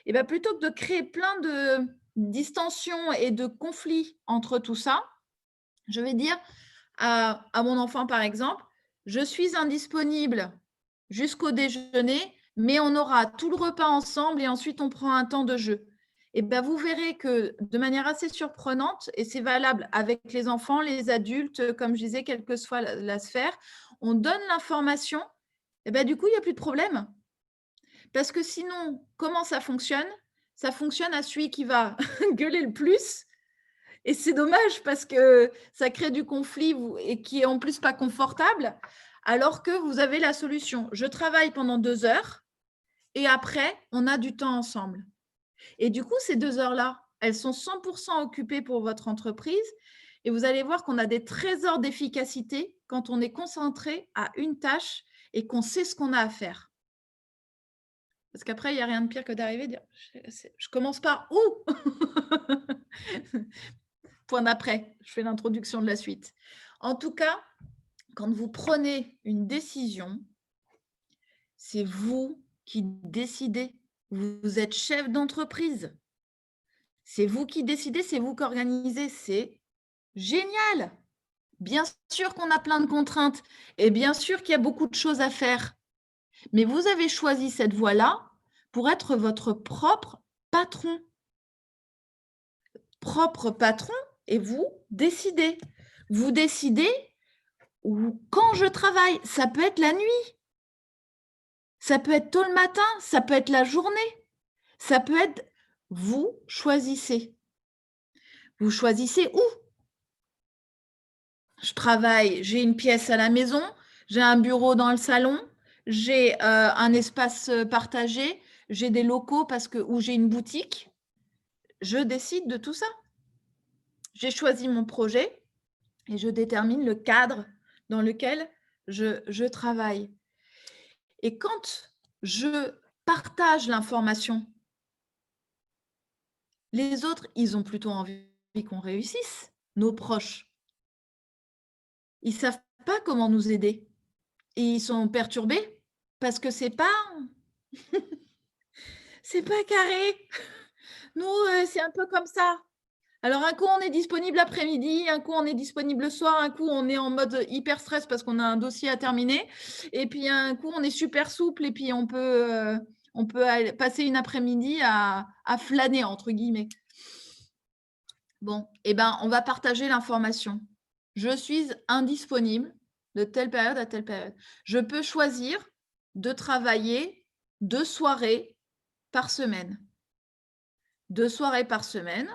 Et bien, plutôt que de créer plein de distensions et de conflits entre tout ça, je vais dire à mon enfant, par exemple, je suis indisponible jusqu'au déjeuner, mais on aura tout le repas ensemble et ensuite on prend un temps de jeu. Et bien, vous verrez que de manière assez surprenante, et c'est valable avec les enfants, les adultes, comme je disais, quelle que soit la sphère, on donne l'information, et ben, du coup, il n'y a plus de problème. Parce que sinon, comment ça fonctionne? Ça fonctionne à celui qui va gueuler le plus, et c'est dommage parce que ça crée du conflit et qui est en plus pas confortable, alors que vous avez la solution. Je travaille pendant 2 heures et après, on a du temps ensemble. Et du coup, ces 2 heures-là, elles sont 100% occupées pour votre entreprise et vous allez voir qu'on a des trésors d'efficacité quand on est concentré à une tâche et qu'on sait ce qu'on a à faire. Parce qu'après, il n'y a rien de pire que d'arriver et dire je commence par où? Point d'après, je fais l'introduction de la suite. En tout cas, quand vous prenez une décision, c'est vous qui décidez. Vous êtes chef d'entreprise. C'est vous qui décidez, c'est vous qui organisez. C'est génial. Bien sûr qu'on a plein de contraintes et bien sûr qu'il y a beaucoup de choses à faire. Mais vous avez choisi cette voie-là pour être votre propre patron. Propre patron, et vous décidez. Vous décidez quand je travaille. Ça peut être la nuit. Ça peut être tôt le matin. Ça peut être la journée. Ça peut être… Vous choisissez. Vous choisissez où? Je travaille, j'ai une pièce à la maison, j'ai un bureau dans le salon, j'ai un espace partagé, j'ai des locaux où j'ai une boutique. Je décide de tout ça. J'ai choisi mon projet et je détermine le cadre dans lequel je travaille. Et quand je partage l'information, les autres, ils ont plutôt envie qu'on réussisse, nos proches. Ils ne savent pas comment nous aider. Et ils sont perturbés parce que c'est pas carré. Nous, c'est un peu comme ça. Alors un coup, on est disponible l'après-midi, un coup, on est disponible le soir, un coup, on est en mode hyper stress parce qu'on a un dossier à terminer et puis un coup, on est super souple et puis on peut passer une après-midi à «flâner» entre guillemets. Bon, et ben, on va partager l'information. Je suis indisponible de telle période à telle période. Je peux choisir de travailler 2 soirées par semaine. 2 soirées par semaine,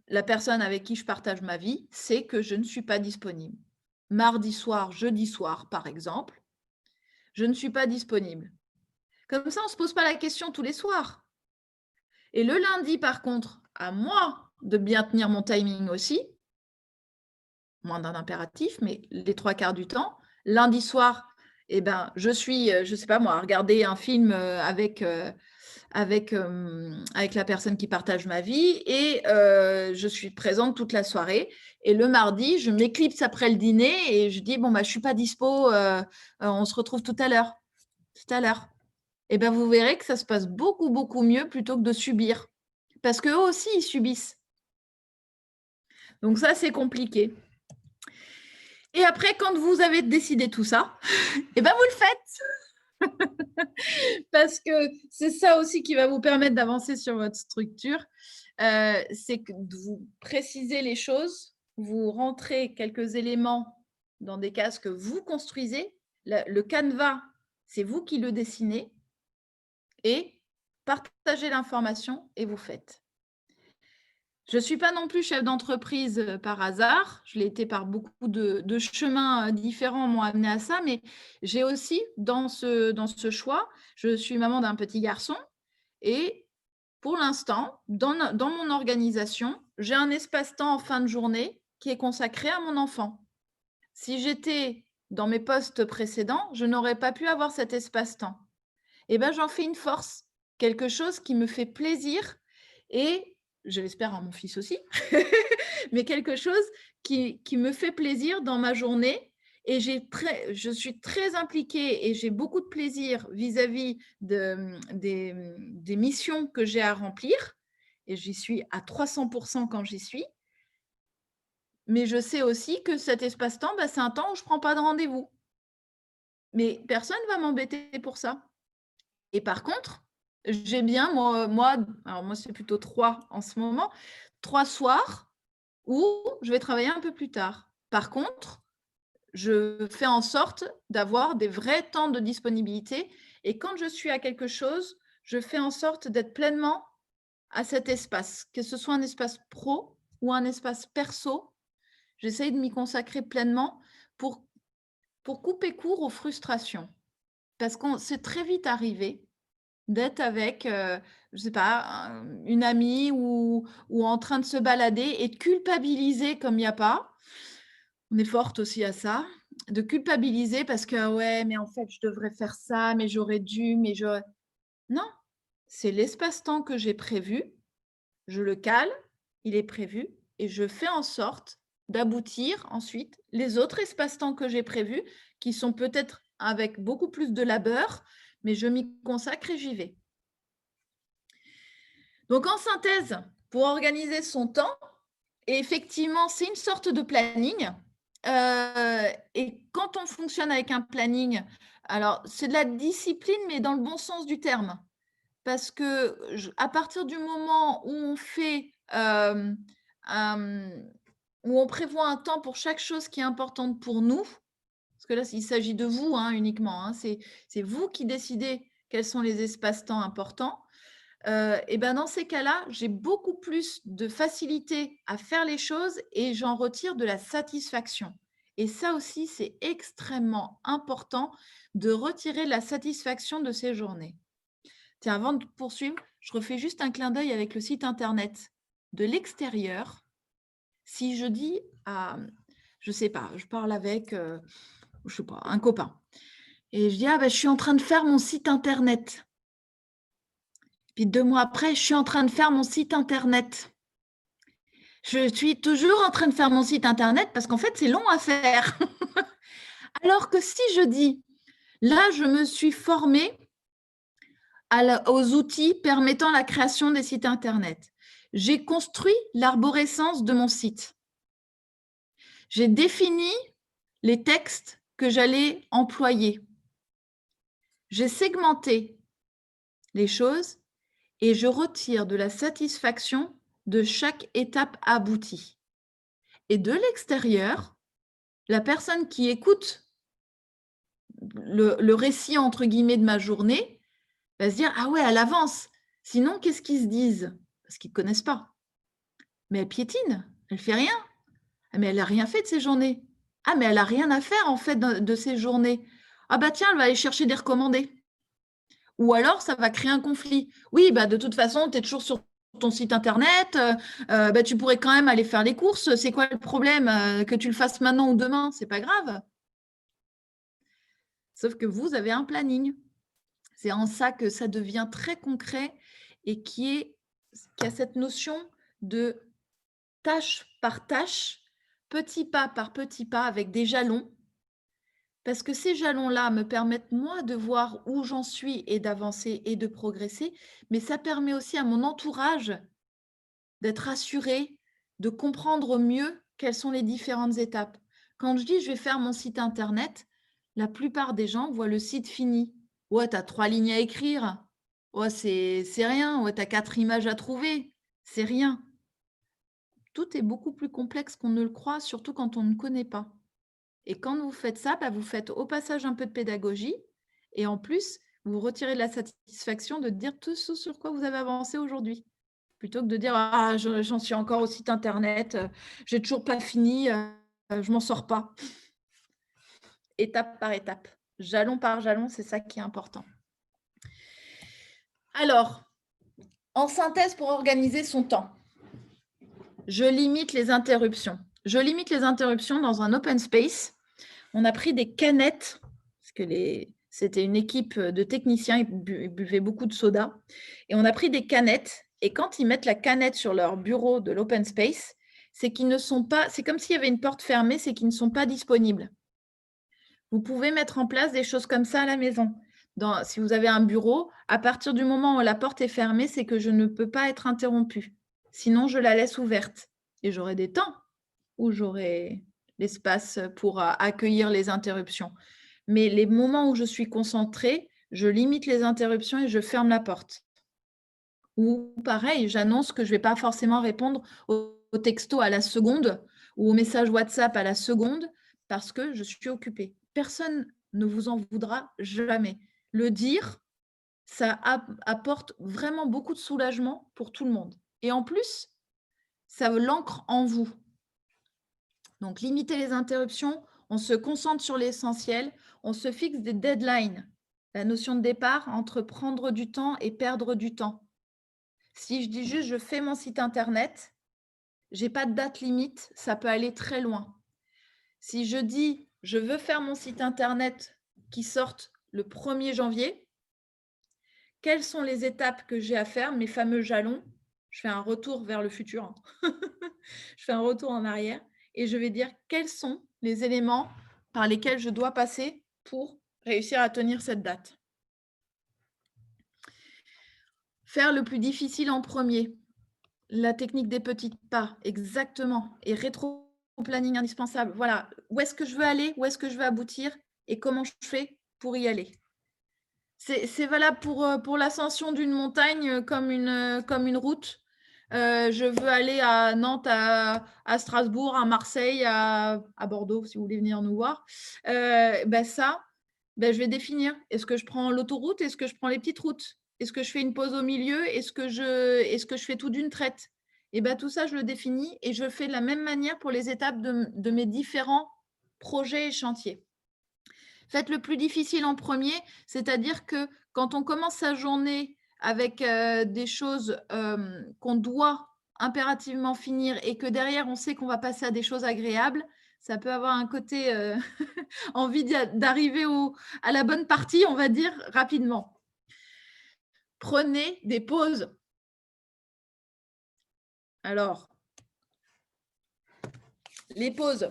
la personne avec qui je partage ma vie sait que je ne suis pas disponible. Mardi soir, jeudi soir, par exemple, je ne suis pas disponible. Comme ça, on ne se pose pas la question tous les soirs. Et le lundi, par contre, à moi de bien tenir mon timing aussi, moins d'un impératif, mais les 3/4 du temps. Lundi soir, eh ben, je suis, je ne sais pas moi, à regarder un film avec la personne qui partage ma vie et je suis présente toute la soirée. Et le mardi, je m'éclipse après le dîner et je dis, bon, bah, je ne suis pas dispo, on se retrouve tout à l'heure. Tout à l'heure. Et ben, vous verrez que ça se passe beaucoup, beaucoup mieux plutôt que de subir. Parce qu'eux aussi, ils subissent. Donc ça, c'est compliqué. Et après, quand vous avez décidé tout ça, et ben, vous le faites. Parce que c'est ça aussi qui va vous permettre d'avancer sur votre structure. C'est que vous précisez les choses, vous rentrez quelques éléments dans des cases que vous construisez. Le canevas, c'est vous qui le dessinez et partagez l'information et vous faites. Je ne suis pas non plus chef d'entreprise par hasard. Je l'ai été par beaucoup de chemins différents m'ont amené à ça, mais j'ai aussi dans ce choix, je suis maman d'un petit garçon et pour l'instant, dans mon organisation, j'ai un espace-temps en fin de journée qui est consacré à mon enfant. Si j'étais dans mes postes précédents, je n'aurais pas pu avoir cet espace-temps. Eh ben, j'en fais une force, quelque chose qui me fait plaisir et je l'espère à mon fils aussi, mais quelque chose qui me fait plaisir dans ma journée et je suis très impliquée et j'ai beaucoup de plaisir vis-à-vis des missions que j'ai à remplir et j'y suis à 300% quand j'y suis. Mais je sais aussi que cet espace-temps, bah, c'est un temps où je ne prends pas de rendez-vous. Mais personne ne va m'embêter pour ça. Et par contre, j'ai bien, alors moi, c'est plutôt 3 en ce moment, 3 soirs où je vais travailler un peu plus tard. Par contre, je fais en sorte d'avoir des vrais temps de disponibilité et quand je suis à quelque chose, je fais en sorte d'être pleinement à cet espace, que ce soit un espace pro ou un espace perso. J'essaye de m'y consacrer pleinement pour couper court aux frustrations. Parce qu'on s'est très vite arrivé d'être avec, je ne sais pas, une amie ou en train de se balader et de culpabiliser comme il n'y a pas. On est forte aussi à ça, de culpabiliser parce que: «Ah ouais, mais en fait, je devrais faire ça, mais j'aurais dû, mais j'aurais» non, c'est l'espace-temps que j'ai prévu, je le cale, il est prévu et je fais en sorte d'aboutir ensuite les autres espaces-temps que j'ai prévus, qui sont peut-être avec beaucoup plus de labeur, mais je m'y consacre et j'y vais. Donc en synthèse, pour organiser son temps, et effectivement, c'est une sorte de planning. Et quand on fonctionne avec un planning, alors c'est de la discipline, mais dans le bon sens du terme. Parce que à partir du moment où on fait, où on prévoit un temps pour chaque chose qui est importante pour nous, parce que là, il s'agit de vous uniquement, c'est vous qui décidez quels sont les espaces-temps importants. Et ben dans ces cas-là, j'ai beaucoup plus de facilité à faire les choses et j'en retire de la satisfaction. Et ça aussi, c'est extrêmement important de retirer la satisfaction de ces journées. Tiens, avant de poursuivre, je refais juste un clin d'œil avec le site internet. De l'extérieur, si je dis à, je sais pas, je parle avec, je sais pas, un copain et je dis: «Ah ben, je suis en train de faire mon site internet». Puis 2 mois après, je suis en train de faire mon site internet. Je suis toujours en train de faire mon site internet parce qu'en fait, c'est long à faire. Alors que si je dis: «Là, je me suis formée aux outils permettant la création des sites internet. J'ai construit l'arborescence de mon site. J'ai défini les textes que j'allais employer. J'ai segmenté les choses et je retire de la satisfaction de chaque étape aboutie. Et de l'extérieur, la personne qui écoute le récit entre guillemets de ma journée va se dire: «Ah ouais, elle avance. Sinon, qu'est-ce qu'ils se disent?» Parce qu'ils ne connaissent pas. Mais elle piétine, elle fait rien. Ah, mais elle n'a rien fait de ses journées. Ah, mais elle a rien à faire en fait de ses journées. Ah bah tiens, elle va aller chercher des recommandés. Ou alors, ça va créer un conflit. Oui, bah de toute façon, tu es toujours sur ton site internet, bah, tu pourrais quand même aller faire les courses. C'est quoi le problème? Que tu le fasses maintenant ou demain, c'est pas grave. Sauf que vous avez un planning. C'est en ça que ça devient très concret et qui a cette notion de tâche par tâche, petit pas par petit pas, avec des jalons. Parce que ces jalons-là me permettent, moi, de voir où j'en suis et d'avancer et de progresser, mais ça permet aussi à mon entourage d'être assuré, de comprendre mieux quelles sont les différentes étapes. Quand je dis je vais faire mon site internet, la plupart des gens voient le site fini. Ouais, tu as 3 lignes à écrire. Ouais, c'est rien. Ouais, tu as 4 images à trouver. C'est rien. Tout est beaucoup plus complexe qu'on ne le croit, surtout quand on ne connaît pas. Et quand vous faites ça, bah, vous faites au passage un peu de pédagogie et en plus, vous retirez de la satisfaction de dire tout ce sur quoi vous avez avancé aujourd'hui. Plutôt que de dire: «Ah, j'en suis encore au site internet, j'ai toujours pas fini, je m'en sors pas». Étape par étape, jalon par jalon, c'est ça qui est important. Alors, en synthèse pour organiser son temps, je limite les interruptions. Je limite les interruptions dans un open space. On a pris des canettes, parce que c'était une équipe de techniciens, ils buvaient beaucoup de soda, et on a pris des canettes, et quand ils mettent la canette sur leur bureau de l'open space, c'est qu'ils ne sont pas, c'est comme s'il y avait une porte fermée, c'est qu'ils ne sont pas disponibles. Vous pouvez mettre en place des choses comme ça à la maison. Si vous avez un bureau, à partir du moment où la porte est fermée, c'est que je ne peux pas être interrompue. Sinon, je la laisse ouverte. Et j'aurai des temps où j'aurai l'espace pour accueillir les interruptions. Mais les moments où je suis concentrée, je limite les interruptions et je ferme la porte. Ou pareil, j'annonce que je ne vais pas forcément répondre au texto à la seconde ou au message WhatsApp à la seconde parce que je suis occupée. Personne ne vous en voudra jamais. Le dire, ça apporte vraiment beaucoup de soulagement pour tout le monde. Et en plus, ça l'ancre en vous. Donc, limiter les interruptions, on se concentre sur l'essentiel, on se fixe des deadlines. La notion de départ entre prendre du temps et perdre du temps. Si je dis juste je fais mon site internet, j'ai pas de date limite, ça peut aller très loin. Si je dis je veux faire mon site internet qui sorte le 1er janvier, quelles sont les étapes que j'ai à faire, mes fameux jalons? Je fais un retour vers le futur. Je fais un retour en arrière et je vais dire quels sont les éléments par lesquels je dois passer pour réussir à tenir cette date. Faire le plus difficile en premier. La technique des petits pas, exactement. Et rétro-planning indispensable. Voilà, où est-ce que je veux aller, où est-ce que je veux aboutir et comment je fais pour y aller. C'est valable pour l'ascension d'une montagne comme une route. Je veux aller à Nantes, à Strasbourg, à Marseille, à Bordeaux, si vous voulez venir nous voir. Je vais définir. Est-ce que je prends l'autoroute? Est-ce que je prends les petites routes? Est-ce que je fais une pause au milieu? Est-ce que je fais tout d'une traite? Et tout ça, je le définis et je le fais de la même manière pour les étapes de mes différents projets et chantiers. Faites le plus difficile en premier, c'est-à-dire que quand on commence sa journée avec des choses qu'on doit impérativement finir et que derrière, on sait qu'on va passer à des choses agréables, ça peut avoir un côté envie d'arriver à la bonne partie, on va dire, rapidement. Prenez des pauses. Alors, les pauses.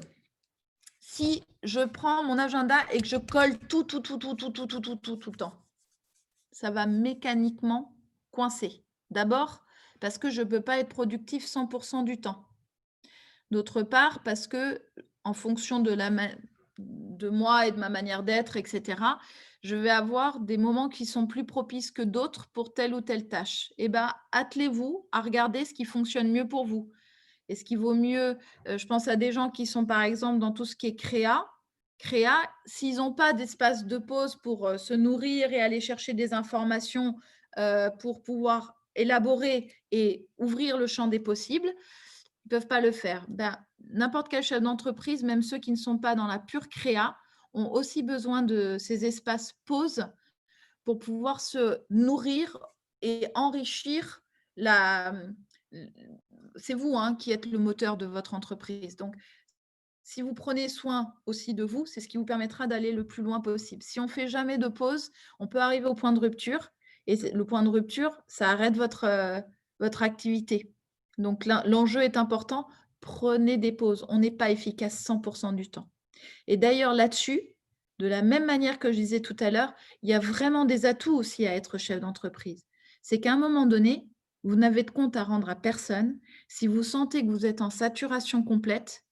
Si je prends mon agenda et que je colle tout le temps, ça va mécaniquement coincer. D'abord, parce que je ne peux pas être productif 100% du temps. D'autre part, parce que en fonction de moi et de ma manière d'être, etc., je vais avoir des moments qui sont plus propices que d'autres pour telle ou telle tâche. Attelez-vous à regarder ce qui fonctionne mieux pour vous. Est-ce qu'il vaut mieux, je pense à des gens qui sont par exemple dans tout ce qui est créa, s'ils n'ont pas d'espace de pause pour se nourrir et aller chercher des informations pour pouvoir élaborer et ouvrir le champ des possibles, ils ne peuvent pas le faire. Ben, n'importe quel chef d'entreprise, même ceux qui ne sont pas dans la pure créa, ont aussi besoin de ces espaces pause pour pouvoir se nourrir et enrichir la… C'est vous qui êtes le moteur de votre entreprise. Donc, si vous prenez soin aussi de vous, c'est ce qui vous permettra d'aller le plus loin possible. Si on ne fait jamais de pause, on peut arriver au point de rupture. Et le point de rupture, ça arrête votre activité. Donc, l'enjeu est important. Prenez des pauses. On n'est pas efficace 100% du temps. Et d'ailleurs, là-dessus, de la même manière que je disais tout à l'heure, il y a vraiment des atouts aussi à être chef d'entreprise. C'est qu'à un moment donné, vous n'avez de compte à rendre à personne. Si vous sentez que vous êtes en saturation complète,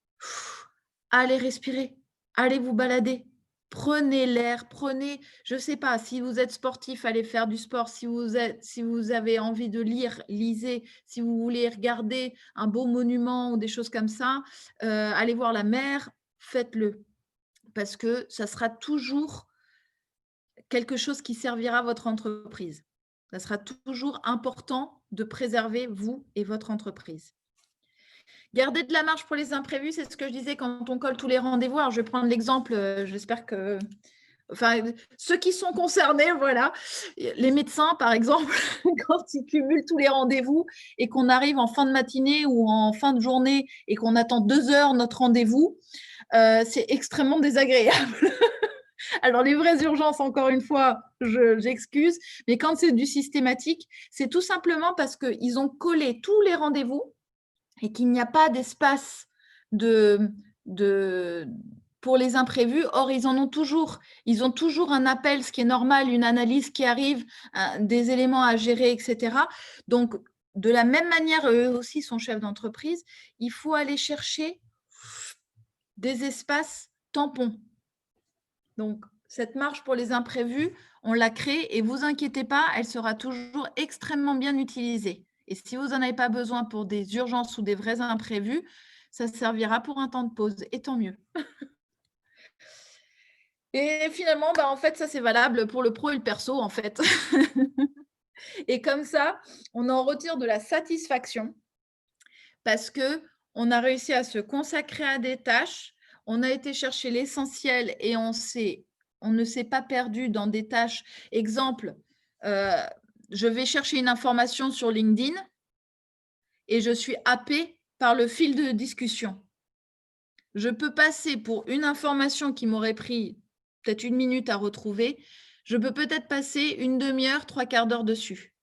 allez respirer, allez vous balader, prenez l'air, prenez, je ne sais pas, si vous êtes sportif, allez faire du sport, si vous avez envie de lire, lisez, si vous voulez regarder un beau monument ou des choses comme ça, allez voir la mer, faites-le, parce que ça sera toujours quelque chose qui servira à votre entreprise. Ça sera toujours important de préserver vous et votre entreprise. Garder de la marge pour les imprévus, c'est ce que je disais quand on colle tous les rendez-vous. Alors, je vais prendre l'exemple, j'espère que… Enfin, ceux qui sont concernés, voilà. Les médecins, par exemple, quand ils cumulent tous les rendez-vous et qu'on arrive en fin de matinée ou en fin de journée et qu'on attend 2 heures notre rendez-vous, c'est extrêmement désagréable. Alors, les vraies urgences, encore une fois, j'excuse, mais quand c'est du systématique, c'est tout simplement parce qu'ils ont collé tous les rendez-vous et qu'il n'y a pas d'espace pour les imprévus. Or, ils ont toujours un appel, ce qui est normal, une analyse qui arrive, des éléments à gérer, etc. Donc, de la même manière, eux aussi sont chefs d'entreprise, il faut aller chercher des espaces tampons. Donc, cette marge pour les imprévus, on l'a créée et vous inquiétez pas, elle sera toujours extrêmement bien utilisée. Et si vous n'en avez pas besoin pour des urgences ou des vrais imprévus, ça servira pour un temps de pause, et tant mieux. Et finalement, en fait, ça, c'est valable pour le pro et le perso, en fait. Et comme ça, on en retire de la satisfaction parce qu'on a réussi à se consacrer à des tâches, on a été chercher l'essentiel et on ne s'est pas perdu dans des tâches. Exemple, je vais chercher une information sur LinkedIn et je suis happée par le fil de discussion. Je peux passer pour une information qui m'aurait pris peut-être 1 minute à retrouver, je peux peut-être passer 1 demi-heure, 3/4 d'heure dessus.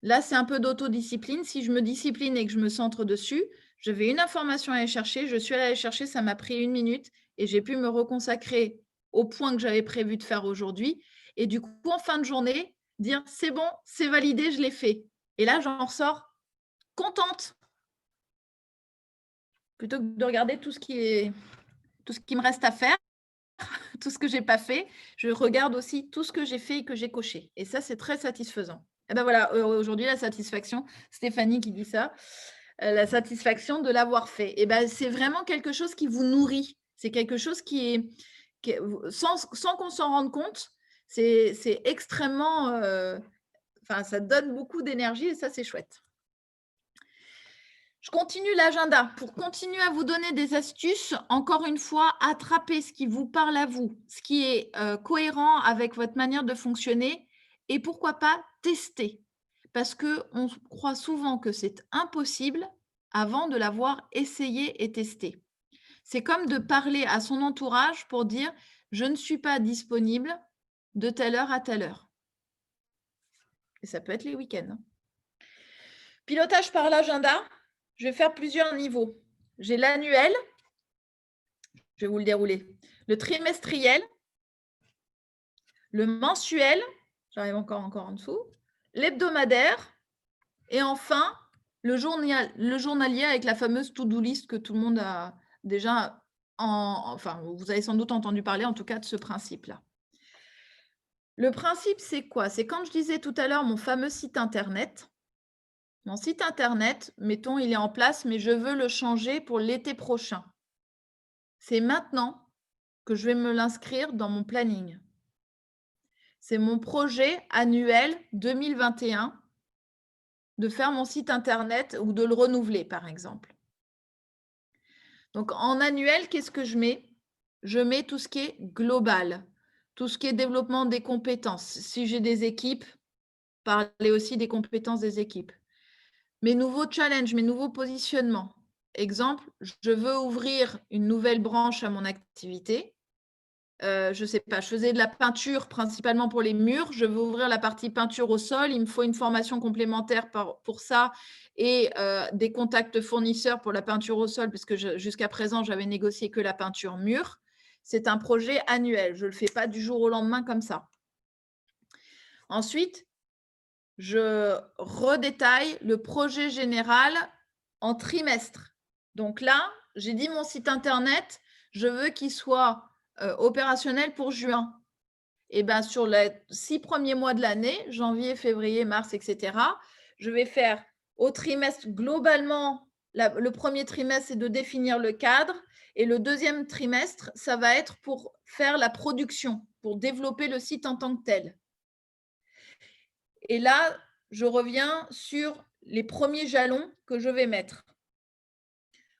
Là, c'est un peu d'autodiscipline. Si je me discipline et que je me centre dessus, j'avais une information à aller chercher, je suis allée la chercher, ça m'a pris 1 minute et j'ai pu me reconsacrer au point que j'avais prévu de faire aujourd'hui. Et du coup, en fin de journée, dire c'est bon, c'est validé, je l'ai fait. Et là, j'en ressors contente. Plutôt que de regarder tout ce qui me reste à faire, tout ce que je n'ai pas fait, je regarde aussi tout ce que j'ai fait et que j'ai coché. Et ça, c'est très satisfaisant. Et ben voilà, aujourd'hui, la satisfaction, Stéphanie qui dit ça, la satisfaction de l'avoir fait. Et ben, c'est vraiment quelque chose qui vous nourrit. C'est quelque chose qui est sans qu'on s'en rende compte, c'est extrêmement… ça donne beaucoup d'énergie et ça, c'est chouette. Je continue l'agenda pour continuer à vous donner des astuces. Encore une fois, attrapez ce qui vous parle à vous, ce qui est cohérent avec votre manière de fonctionner et pourquoi pas tester. Parce qu'on croit souvent que c'est impossible avant de l'avoir essayé et testé. C'est comme de parler à son entourage pour dire « je ne suis pas disponible de telle heure à telle heure ». Et ça peut être les week-ends. Pilotage par l'agenda. Je vais faire plusieurs niveaux. J'ai l'annuel, je vais vous le dérouler, le trimestriel, le mensuel, j'arrive encore en dessous, l'hebdomadaire et enfin le journalier avec la fameuse to-do list que tout le monde a déjà, vous avez sans doute entendu parler en tout cas de ce principe-là. Le principe, c'est quoi? C'est quand je disais tout à l'heure mon fameux site internet. Mon site internet, mettons, il est en place, mais je veux le changer pour l'été prochain. C'est maintenant que je vais me l'inscrire dans mon planning. C'est mon projet annuel 2021 de faire mon site internet ou de le renouveler, par exemple. Donc, en annuel, qu'est-ce que je mets? Je mets tout ce qui est global, tout ce qui est développement des compétences. Si j'ai des équipes, parler aussi des compétences des équipes. Mes nouveaux challenges, mes nouveaux positionnements. Exemple, je veux ouvrir une nouvelle branche à mon activité. Je ne sais pas, je faisais de la peinture principalement pour les murs. Je veux ouvrir la partie peinture au sol. Il me faut une formation complémentaire pour ça et des contacts fournisseurs pour la peinture au sol, puisque jusqu'à présent, j'avais négocié que la peinture mur. C'est un projet annuel. Je ne le fais pas du jour au lendemain comme ça. Ensuite, je redétaille le projet général en trimestre. Donc là, j'ai dit mon site internet, je veux qu'il soit opérationnel pour juin. Et bien, sur les 6 premiers mois de l'année, janvier, février, mars, etc., je vais faire au trimestre globalement, le premier trimestre, c'est de définir le cadre. Et le deuxième trimestre, ça va être pour faire la production, pour développer le site en tant que tel. Et là, je reviens sur les premiers jalons que je vais mettre.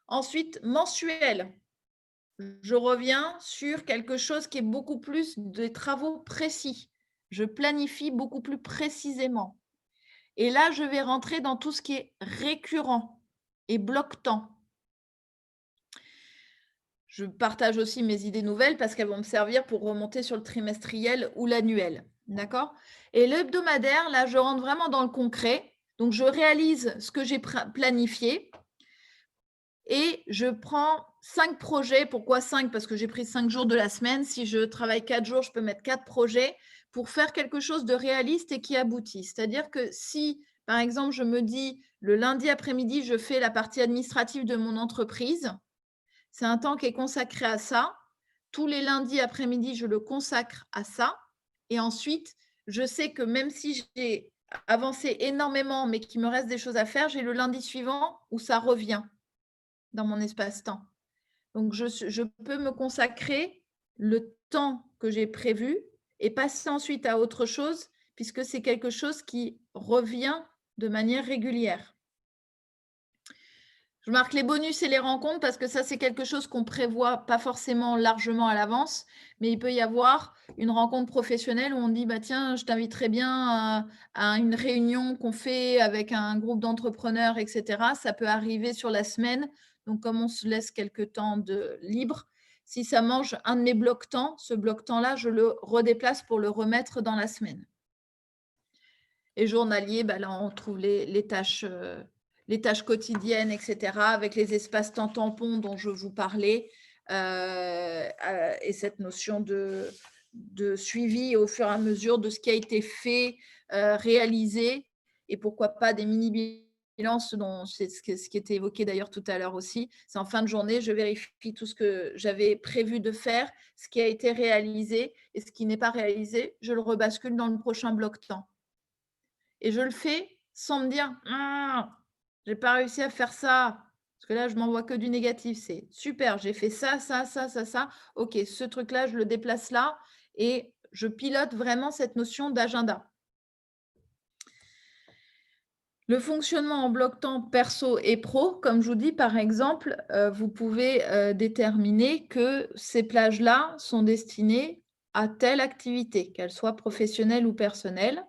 Ensuite, mensuel. Je reviens sur quelque chose qui est beaucoup plus des travaux précis. Je planifie beaucoup plus précisément. Et là, je vais rentrer dans tout ce qui est récurrent et bloc-temps. Je partage aussi mes idées nouvelles parce qu'elles vont me servir pour remonter sur le trimestriel ou l'annuel. D'accord? Et l'hebdomadaire, là, je rentre vraiment dans le concret. Donc, je réalise ce que j'ai planifié et je prends 5 projets. Pourquoi 5? Parce que j'ai pris 5 jours de la semaine. Si je travaille 4 jours, je peux mettre 4 projets pour faire quelque chose de réaliste et qui aboutit. C'est-à-dire que si, par exemple, je me dis le lundi après-midi, je fais la partie administrative de mon entreprise, c'est un temps qui est consacré à ça. Tous les lundis après-midi, je le consacre à ça. Et ensuite, je sais que même si j'ai avancé énormément, mais qu'il me reste des choses à faire, j'ai le lundi suivant où ça revient dans mon espace-temps. Donc, je peux me consacrer le temps que j'ai prévu et passer ensuite à autre chose, puisque c'est quelque chose qui revient de manière régulière. Je marque les bonus et les rencontres parce que ça, c'est quelque chose qu'on prévoit pas forcément largement à l'avance, mais il peut y avoir une rencontre professionnelle où on dit, bah, tiens, je t'inviterai bien à une réunion qu'on fait avec un groupe d'entrepreneurs, etc. Ça peut arriver sur la semaine. Donc, comme on se laisse quelques temps de libre, si ça mange un de mes blocs-temps, ce bloc-temps-là, je le redéplace pour le remettre dans la semaine. Et journalier, bah, là, on trouve les tâches quotidiennes, etc., avec les espaces-temps tampons dont je vous parlais, et cette notion de suivi au fur et à mesure de ce qui a été fait, réalisé, et pourquoi pas des mini-bilans, c'est ce qui était évoqué d'ailleurs tout à l'heure aussi. C'est en fin de journée, je vérifie tout ce que j'avais prévu de faire, ce qui a été réalisé, et ce qui n'est pas réalisé, je le rebascule dans le prochain bloc-temps. Et je le fais sans me dire ah, j'ai pas réussi à faire ça. Parce que là, je m'envoie que du négatif. C'est super, j'ai fait ça, ça, ça, ça, ça. OK, ce truc-là, je le déplace là et je pilote vraiment cette notion d'agenda. Le fonctionnement en bloc-temps perso et pro, comme je vous dis, par exemple, vous pouvez déterminer que ces plages-là sont destinées à telle activité, qu'elle soit professionnelle ou personnelle.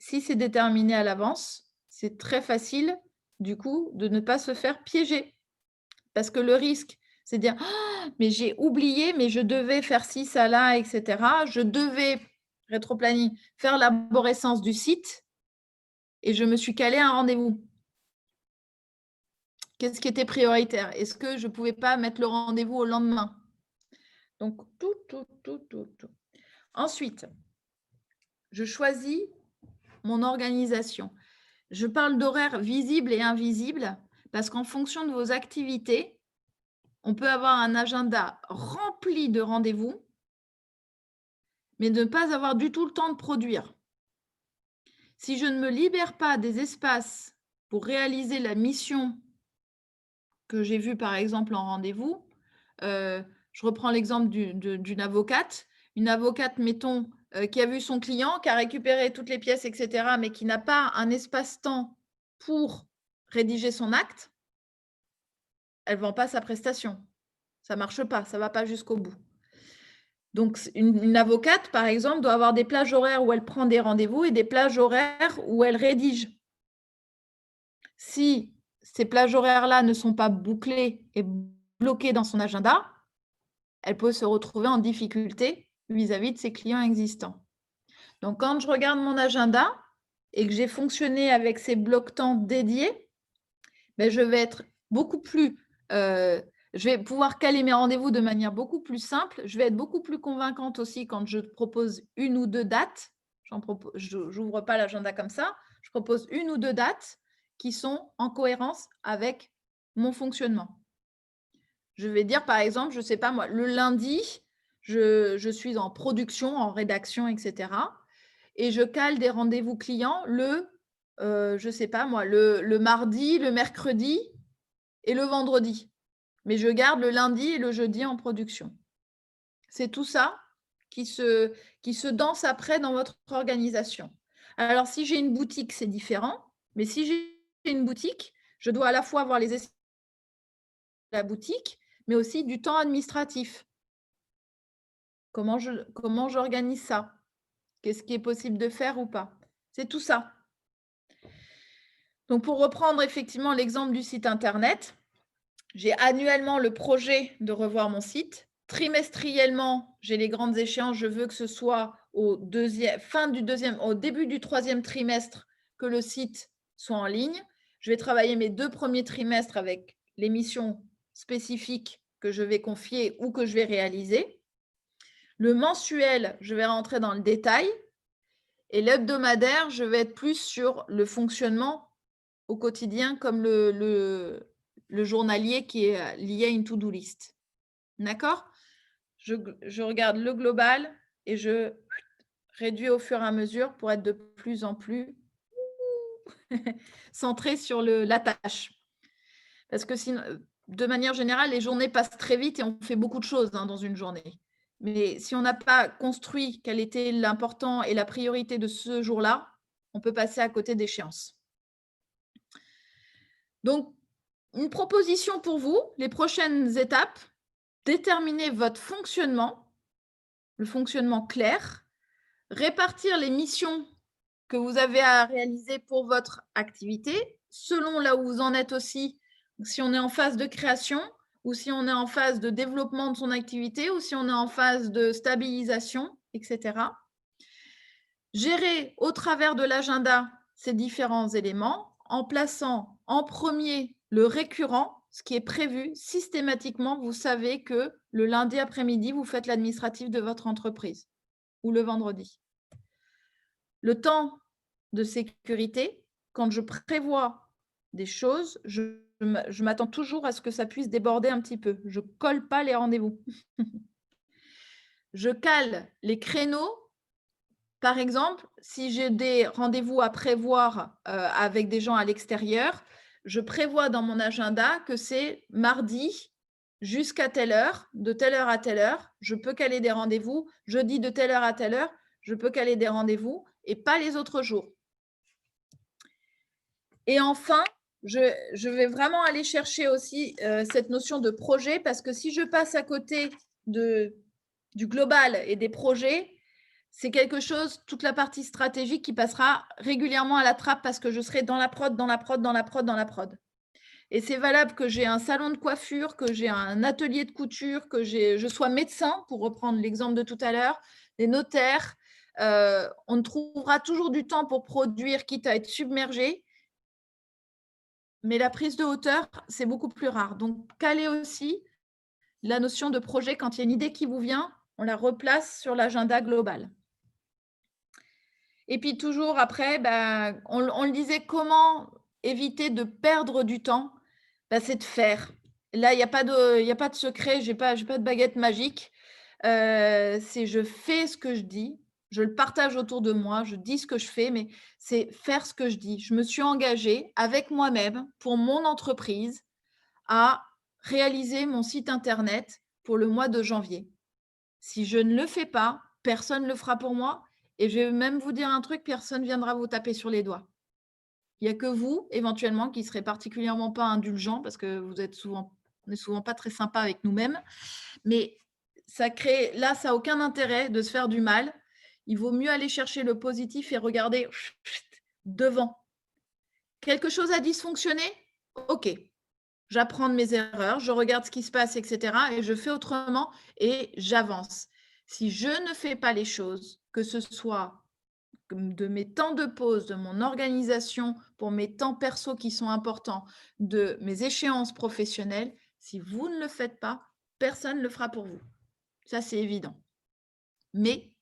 Si c'est déterminé à l'avance, c'est très facile, du coup, de ne pas se faire piéger. Parce que le risque, c'est de dire «Ah, mais j'ai oublié, mais je devais faire ci, ça, là, etc. Je devais, rétroplanning, faire l'arborescence du site et je me suis calé un rendez-vous». Qu'est-ce qui était prioritaire? Est-ce que je ne pouvais pas mettre le rendez-vous au lendemain? Donc, tout. Ensuite, je choisis mon organisation. Je parle d'horaires visibles et invisibles parce qu'en fonction de vos activités, on peut avoir un agenda rempli de rendez-vous, mais ne pas avoir du tout le temps de produire. Si je ne me libère pas des espaces pour réaliser la mission que j'ai vue, par exemple, en rendez-vous, je reprends l'exemple d'une avocate. Une avocate, mettons, qui a vu son client, qui a récupéré toutes les pièces, etc., mais qui n'a pas un espace-temps pour rédiger son acte, elle ne vend pas sa prestation. Ça ne marche pas, ça ne va pas jusqu'au bout. Donc, une avocate, par exemple, doit avoir des plages horaires où elle prend des rendez-vous et des plages horaires où elle rédige. Si ces plages horaires-là ne sont pas bouclées et bloquées dans son agenda, elle peut se retrouver en difficulté vis-à-vis de ses clients existants. Donc, quand je regarde mon agenda et que j'ai fonctionné avec ces blocs-temps dédiés, ben, je vais être beaucoup plus, je vais pouvoir caler mes rendez-vous de manière beaucoup plus simple. Je vais être beaucoup plus convaincante aussi quand je propose une ou deux dates. Je n'ouvre pas l'agenda comme ça. Je propose une ou deux dates qui sont en cohérence avec mon fonctionnement. Je vais dire, par exemple, je ne sais pas moi, le lundi, je suis en production, en rédaction, etc. Et je cale des rendez-vous clients je ne sais pas moi, le mardi, le mercredi et le vendredi. Mais je garde le lundi et le jeudi en production. C'est tout ça qui se danse après dans votre organisation. Alors, si j'ai une boutique, c'est différent. Mais si j'ai une boutique, je dois à la fois avoir les essais de la boutique, mais aussi du temps administratif. Comment j'organise ça? Qu'est-ce qui est possible de faire ou pas? C'est tout ça. Donc, pour reprendre effectivement l'exemple du site internet, j'ai annuellement le projet de revoir mon site. Trimestriellement, j'ai les grandes échéances. Je veux que ce soit au début du troisième trimestre que le site soit en ligne. Je vais travailler mes 2 premiers trimestres avec les missions spécifiques que je vais confier ou que je vais réaliser. Le mensuel, je vais rentrer dans le détail. Et l'hebdomadaire, je vais être plus sur le fonctionnement au quotidien, comme le journalier qui est lié à une to-do list. D'accord? Je regarde le global et je réduis au fur et à mesure pour être de plus en plus centré sur la tâche. Parce que sinon, de manière générale, les journées passent très vite et on fait beaucoup de choses dans une journée. Mais si on n'a pas construit quel était l'important et la priorité de ce jour-là, on peut passer à côté d'échéances. Donc, une proposition pour vous, les prochaines étapes, déterminer votre fonctionnement, le fonctionnement clair, répartir les missions que vous avez à réaliser pour votre activité, selon là où vous en êtes aussi, si on est en phase de création ou si on est en phase de développement de son activité ou si on est en phase de stabilisation, etc. Gérer au travers de l'agenda ces différents éléments en plaçant en premier le récurrent, ce qui est prévu systématiquement. Vous savez que le lundi après-midi, vous faites l'administratif de votre entreprise ou le vendredi. Le temps de sécurité, quand je prévois des choses, je m'attends toujours à ce que ça puisse déborder un petit peu. Je ne colle pas les rendez-vous. Je cale les créneaux. Par exemple, si j'ai des rendez-vous à prévoir avec des gens à l'extérieur, je prévois dans mon agenda que c'est mardi jusqu'à telle heure, de telle heure à telle heure, je peux caler des rendez-vous. Jeudi de telle heure à telle heure, je peux caler des rendez-vous et pas les autres jours. Et enfin, je vais vraiment aller chercher aussi cette notion de projet parce que si je passe à côté du global et des projets, c'est quelque chose, toute la partie stratégique qui passera régulièrement à la trappe parce que je serai dans la prod, dans la prod, dans la prod, dans la prod. Et c'est valable que j'ai un salon de coiffure, que j'ai un atelier de couture, que je sois médecin, pour reprendre l'exemple de tout à l'heure, des notaires. On trouvera toujours du temps pour produire, quitte à être submergé. Mais la prise de hauteur, c'est beaucoup plus rare. Donc, calez aussi la notion de projet. Quand il y a une idée qui vous vient, on la replace sur l'agenda global. Et puis toujours après, on le disait, comment éviter de perdre du temps? C'est de faire. Là, il n'y a pas de secret, je n'ai pas de baguette magique. C'est je fais ce que je dis, je le partage autour de moi, je dis ce que je fais, mais c'est faire ce que je dis. Je me suis engagée avec moi-même pour mon entreprise à réaliser mon site internet pour le mois de janvier. Si je ne le fais pas, personne ne le fera pour moi. Et je vais même vous dire un truc, personne ne viendra vous taper sur les doigts. Il n'y a que vous, éventuellement, qui ne serez particulièrement pas indulgent parce que on n'est souvent pas très sympa avec nous-mêmes. Mais ça n'a aucun intérêt de se faire du mal. Il vaut mieux aller chercher le positif et regarder devant. Quelque chose a dysfonctionné? OK. J'apprends de mes erreurs, je regarde ce qui se passe, etc. et je fais autrement et j'avance. Si je ne fais pas les choses, que ce soit de mes temps de pause, de mon organisation, pour mes temps perso qui sont importants, de mes échéances professionnelles, si vous ne le faites pas, personne ne le fera pour vous. Ça, c'est évident. Mais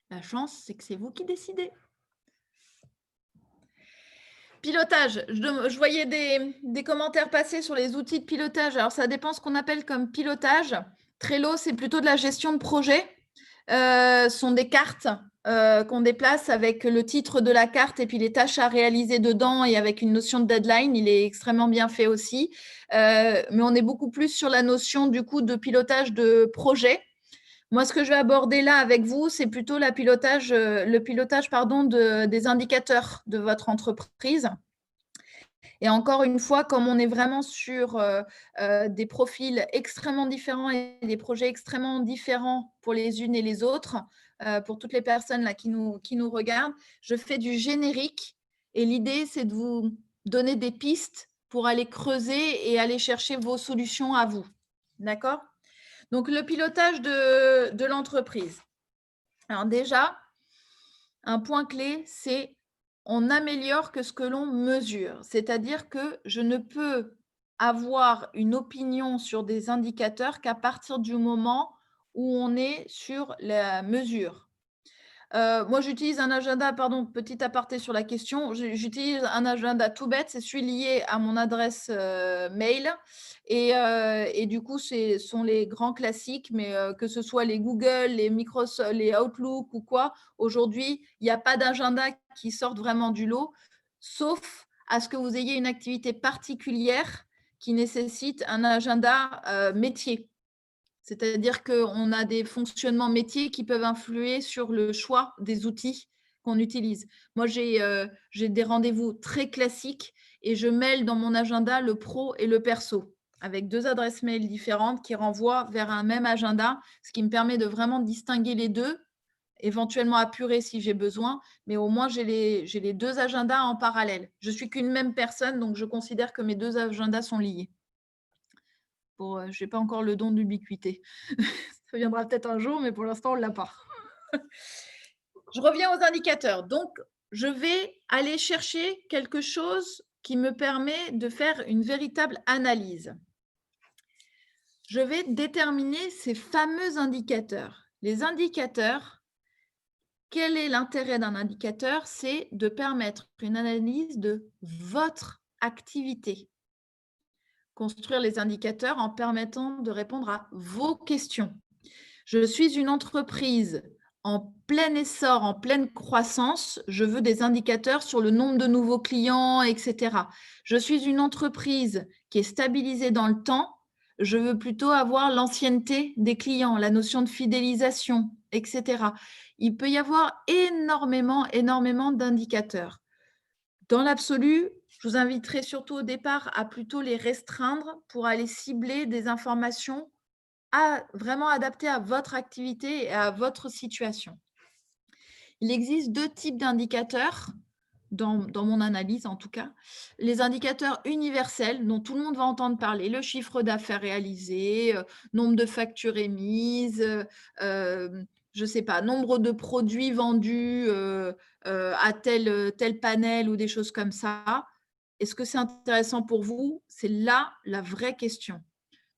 la chance, c'est que c'est vous qui décidez. Pilotage. Je voyais des commentaires passer sur les outils de pilotage. Alors, ça dépend ce qu'on appelle comme pilotage. Trello, c'est plutôt de la gestion de projet. Ce sont des cartes qu'on déplace avec le titre de la carte et puis les tâches à réaliser dedans et avec une notion de deadline. Il est extrêmement bien fait aussi. Mais on est beaucoup plus sur la notion du coup de pilotage de projet. Moi, ce que je vais aborder là avec vous, c'est plutôt le pilotage des indicateurs de votre entreprise. Et encore une fois, comme on est vraiment sur des profils extrêmement différents et des projets extrêmement différents pour les unes et les autres, pour toutes les personnes là qui nous regardent, je fais du générique et l'idée, c'est de vous donner des pistes pour aller creuser et aller chercher vos solutions à vous. D'accord ? Donc, le pilotage de l'entreprise. Alors déjà, un point clé, c'est on améliore que ce que l'on mesure. C'est-à-dire que je ne peux avoir une opinion sur des indicateurs qu'à partir du moment où on est sur la mesure. Moi, j'utilise un agenda, pardon, petit aparté sur la question. J'utilise un agenda tout bête, c'est celui lié à mon adresse mail. Et du coup, ce sont les grands classiques, mais que ce soit les Google, les Microsoft, les Outlook ou quoi, aujourd'hui, il n'y a pas d'agenda qui sorte vraiment du lot, sauf à ce que vous ayez une activité particulière qui nécessite un agenda métier. C'est-à-dire qu'on a des fonctionnements métiers qui peuvent influer sur le choix des outils qu'on utilise. Moi, j'ai des rendez-vous très classiques et je mêle dans mon agenda le pro et le perso avec 2 adresses mail différentes qui renvoient vers un même agenda, ce qui me permet de vraiment distinguer les deux, éventuellement apurer si j'ai besoin, mais au moins j'ai les 2 agendas en parallèle. Je suis qu'une même personne, donc je considère que mes 2 agendas sont liés. Je n'ai pas encore le don d'ubiquité. Ça viendra peut-être un jour, mais pour l'instant, on ne l'a pas. Je reviens aux indicateurs. Donc, je vais aller chercher quelque chose qui me permet de faire une véritable analyse. Je vais déterminer ces fameux indicateurs. Les indicateurs, quel est l'intérêt d'un indicateur? C'est de permettre une analyse de votre activité. Construire les indicateurs en permettant de répondre à vos questions. Je suis une entreprise en plein essor, en pleine croissance, je veux des indicateurs sur le nombre de nouveaux clients, etc. Je suis une entreprise qui est stabilisée dans le temps, je veux plutôt avoir l'ancienneté des clients, la notion de fidélisation, etc. Il peut y avoir énormément d'indicateurs. Dans l'absolu, je vous inviterai surtout au départ à plutôt les restreindre pour aller cibler des informations vraiment adaptées à votre activité et à votre situation. Il existe 2 types d'indicateurs, dans mon analyse en tout cas. Les indicateurs universels dont tout le monde va entendre parler, le chiffre d'affaires réalisé, nombre de factures émises, je ne sais pas, nombre de produits vendus à tel panel ou des choses comme ça. Est-ce que c'est intéressant pour vous? C'est là la vraie question.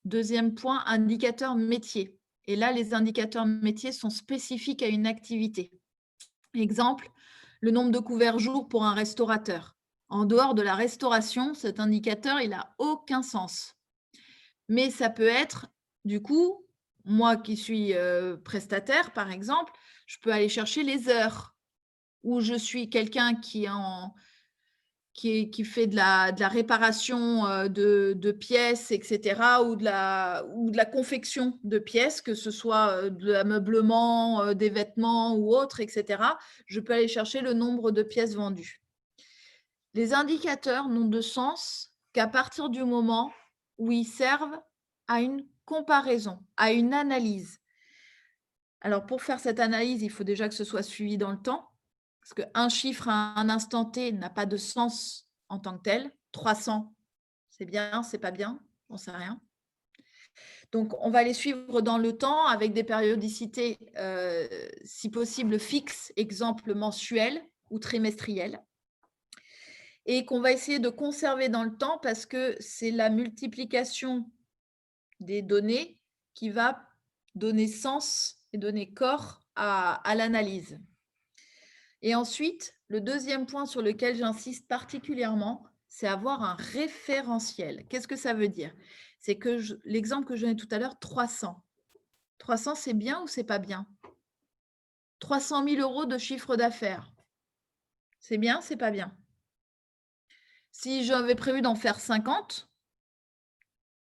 Deuxième point, indicateurs métiers. Et là, les indicateurs métiers sont spécifiques à une activité. Exemple, le nombre de couverts jour pour un restaurateur. En dehors de la restauration, cet indicateur, il n'a aucun sens. Mais ça peut être, du coup, moi qui suis prestataire, par exemple, je peux aller chercher les heures où je suis quelqu'un qui fait de la réparation de pièces, etc., ou de la confection de pièces, que ce soit de l'ameublement, des vêtements ou autre, etc., je peux aller chercher le nombre de pièces vendues. Les indicateurs n'ont de sens qu'à partir du moment où ils servent à une comparaison, à une analyse. Alors, pour faire cette analyse, il faut déjà que ce soit suivi dans le temps, parce qu'un chiffre à un instant T n'a pas de sens en tant que tel. 300, c'est bien, c'est pas bien, on ne sait rien. Donc, on va les suivre dans le temps avec des périodicités, si possible, fixes, exemple mensuel ou trimestriel, et qu'on va essayer de conserver dans le temps parce que c'est la multiplication des données qui va donner sens et donner corps à l'analyse. Et ensuite, le deuxième point sur lequel j'insiste particulièrement, c'est avoir un référentiel. Qu'est-ce que ça veut dire? C'est que l'exemple que je donnais tout à l'heure, 300. 300, c'est bien ou c'est pas bien? 300 000 € de chiffre d'affaires. C'est bien, c'est pas bien? Si j'avais prévu d'en faire 50,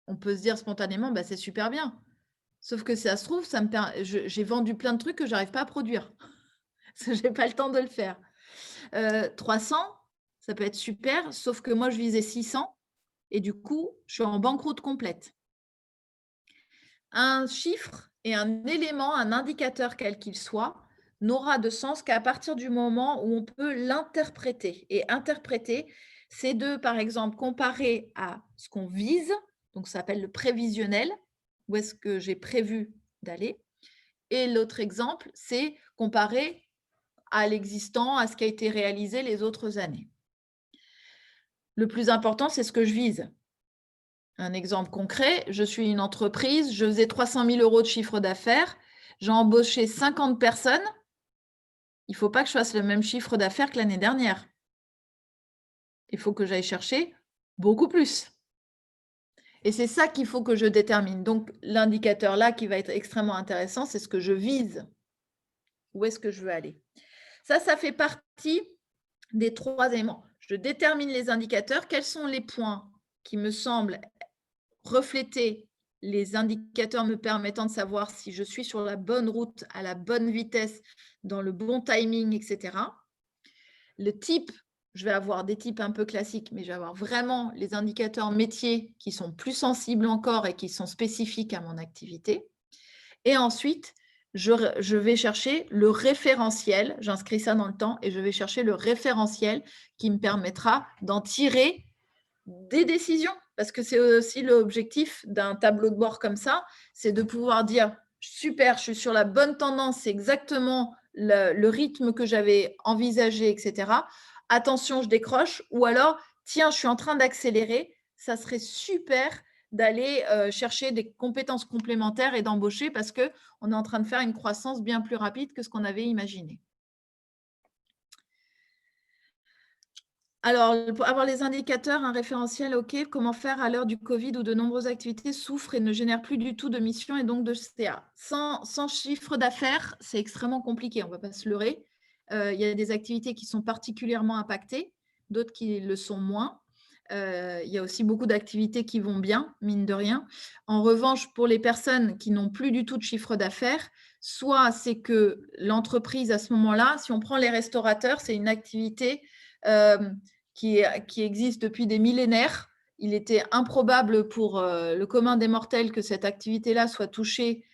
on peut se dire spontanément, bah, c'est super bien. Sauf que si ça se trouve, j'ai vendu plein de trucs que j'arrive pas à produire. Parce que j'ai pas le temps de le faire. 300, ça peut être super, sauf que moi, je visais 600 et du coup, je suis en banqueroute complète. Un chiffre et un élément, un indicateur quel qu'il soit, n'aura de sens qu'à partir du moment où on peut l'interpréter. Et interpréter, c'est de, par exemple, comparer à ce qu'on vise, donc ça s'appelle le prévisionnel, où est-ce que j'ai prévu d'aller. Et l'autre exemple, c'est comparer à l'existant, à ce qui a été réalisé les autres années. Le plus important, c'est ce que je vise. Un exemple concret, je suis une entreprise, je faisais 300 000 € de chiffre d'affaires, j'ai embauché 50 personnes, il ne faut pas que je fasse le même chiffre d'affaires que l'année dernière. Il faut que j'aille chercher beaucoup plus. Et c'est ça qu'il faut que je détermine. Donc, l'indicateur là qui va être extrêmement intéressant, c'est ce que je vise. Où est-ce que je veux aller? Ça fait partie des 3 éléments. Je détermine les indicateurs. Quels sont les points qui me semblent refléter les indicateurs me permettant de savoir si je suis sur la bonne route, à la bonne vitesse, dans le bon timing, etc. Le type, je vais avoir des types un peu classiques, mais je vais avoir vraiment les indicateurs métiers qui sont plus sensibles encore et qui sont spécifiques à mon activité. Et ensuite, je vais chercher le référentiel, j'inscris ça dans le temps, et je vais chercher le référentiel qui me permettra d'en tirer des décisions, parce que c'est aussi l'objectif d'un tableau de bord comme ça, c'est de pouvoir dire super, je suis sur la bonne tendance, c'est exactement le rythme que j'avais envisagé, etc. Attention, je décroche, ou alors tiens, je suis en train d'accélérer, ça serait super d'aller chercher des compétences complémentaires et d'embaucher parce qu'on est en train de faire une croissance bien plus rapide que ce qu'on avait imaginé. Alors, pour avoir les indicateurs, un référentiel, OK. Comment faire à l'heure du Covid où de nombreuses activités souffrent et ne génèrent plus du tout de mission et donc de CA? Sans chiffre d'affaires, c'est extrêmement compliqué, on ne va pas se leurrer. Il y a des activités qui sont particulièrement impactées, d'autres qui le sont moins. Il y a aussi beaucoup d'activités qui vont bien, mine de rien. En revanche, pour les personnes qui n'ont plus du tout de chiffre d'affaires, soit c'est que l'entreprise, à ce moment-là, si on prend les restaurateurs, c'est une activité qui existe depuis des millénaires. Il était improbable pour le commun des mortels que cette activité-là soit touchée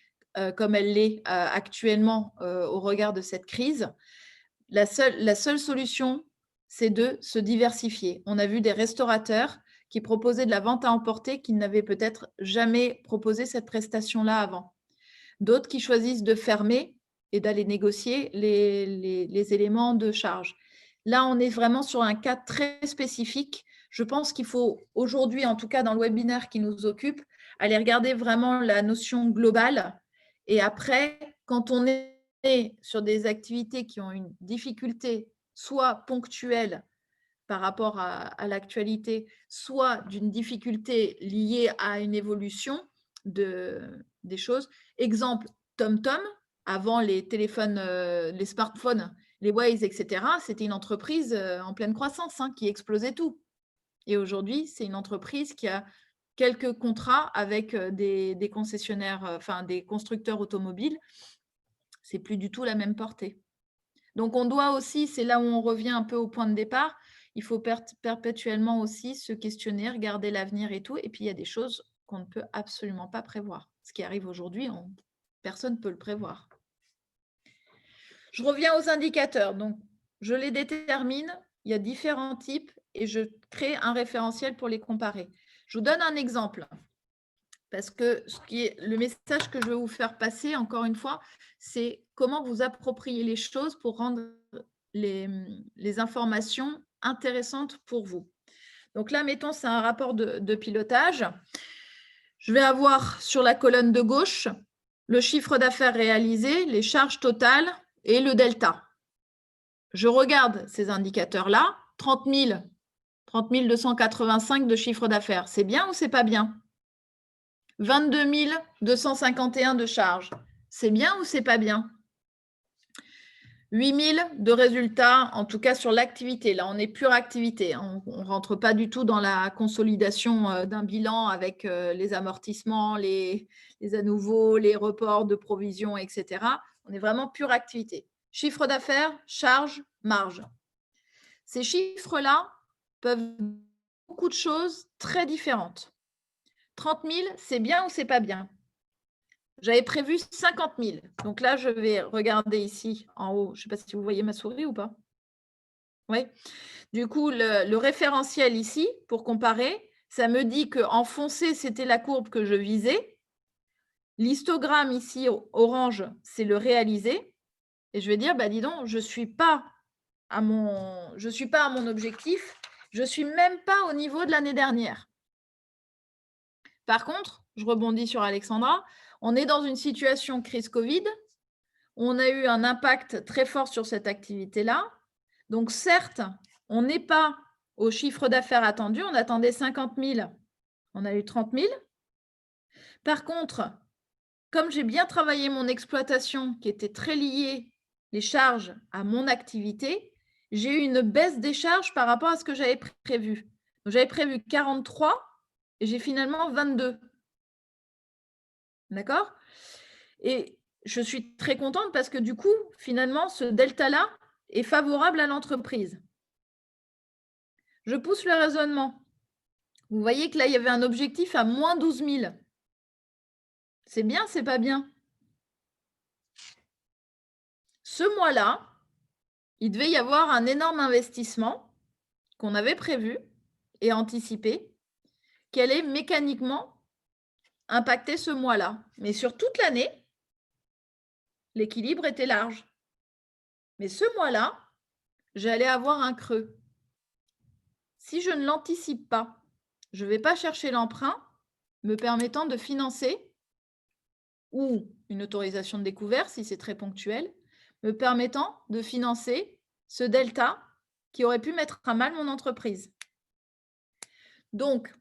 comme elle l'est actuellement au regard de cette crise. La seule solution, c'est de se diversifier. On a vu des restaurateurs qui proposaient de la vente à emporter qui n'avaient peut-être jamais proposé cette prestation-là avant. D'autres qui choisissent de fermer et d'aller négocier les éléments de charge. Là, on est vraiment sur un cas très spécifique. Je pense qu'il faut aujourd'hui, en tout cas dans le webinaire qui nous occupe, aller regarder vraiment la notion globale. Et après, quand on est sur des activités qui ont une difficulté, soit ponctuelle par rapport à l'actualité, soit d'une difficulté liée à une évolution des choses. Exemple, TomTom, avant les téléphones, les smartphones, les Waze, etc., c'était une entreprise en pleine croissance qui explosait tout. Et aujourd'hui, c'est une entreprise qui a quelques contrats avec des concessionnaires, enfin des constructeurs automobiles. C'est plus du tout la même portée. Donc, on doit aussi, c'est là où on revient un peu au point de départ, il faut perpétuellement aussi se questionner, regarder l'avenir et tout. Et puis, il y a des choses qu'on ne peut absolument pas prévoir. Ce qui arrive aujourd'hui, personne ne peut le prévoir. Je reviens aux indicateurs. Donc, je les détermine. Il y a différents types et je crée un référentiel pour les comparer. Je vous donne un exemple parce que le message que je veux vous faire passer, encore une fois, c'est comment vous approprier les choses pour rendre les informations intéressantes pour vous. Donc là, mettons, c'est un rapport de pilotage. Je vais avoir sur la colonne de gauche le chiffre d'affaires réalisé, les charges totales et le delta. Je regarde ces indicateurs-là, 30 285 de chiffre d'affaires. C'est bien ou c'est pas bien? 22 251 de charges. C'est bien ou c'est pas bien? 8 000 de résultats, en tout cas sur l'activité. Là, on est pure activité. On ne rentre pas du tout dans la consolidation d'un bilan avec les amortissements, les à nouveau, les reports de provisions, etc. On est vraiment pure activité. Chiffre d'affaires, charge, marge. Ces chiffres-là peuvent dire beaucoup de choses très différentes. 30 000, c'est bien ou c'est pas bien? J'avais prévu 50 000. Donc là, je vais regarder ici en haut. Je ne sais pas si vous voyez ma souris ou pas. Oui. Du coup, le référentiel ici, pour comparer, ça me dit qu'en foncé, c'était la courbe que je visais. L'histogramme ici, orange, c'est le réalisé. Et je vais dire, bah, dis donc, je ne suis pas à mon objectif. Je ne suis même pas au niveau de l'année dernière. Par contre, je rebondis sur Alexandra, on est dans une situation crise Covid. On a eu un impact très fort sur cette activité-là. Donc, certes, on n'est pas au chiffre d'affaires attendu. On attendait 50 000, on a eu 30 000. Par contre, comme j'ai bien travaillé mon exploitation qui était très liée, les charges, à mon activité, j'ai eu une baisse des charges par rapport à ce que j'avais prévu. J'avais prévu 43 et j'ai finalement 22. D'accord? Et je suis très contente parce que du coup, finalement, ce delta-là est favorable à l'entreprise. Je pousse le raisonnement. Vous voyez que là, il y avait un objectif à moins 12 000. C'est bien, c'est pas bien? Ce mois-là, il devait y avoir un énorme investissement qu'on avait prévu et anticipé, qui allait mécaniquement impacter ce mois-là. Mais sur toute l'année, l'équilibre était large. Mais ce mois-là, j'allais avoir un creux. Si je ne l'anticipe pas, je ne vais pas chercher l'emprunt me permettant de financer ou une autorisation de découvert si c'est très ponctuel, me permettant de financer ce delta qui aurait pu mettre à mal mon entreprise. Donc,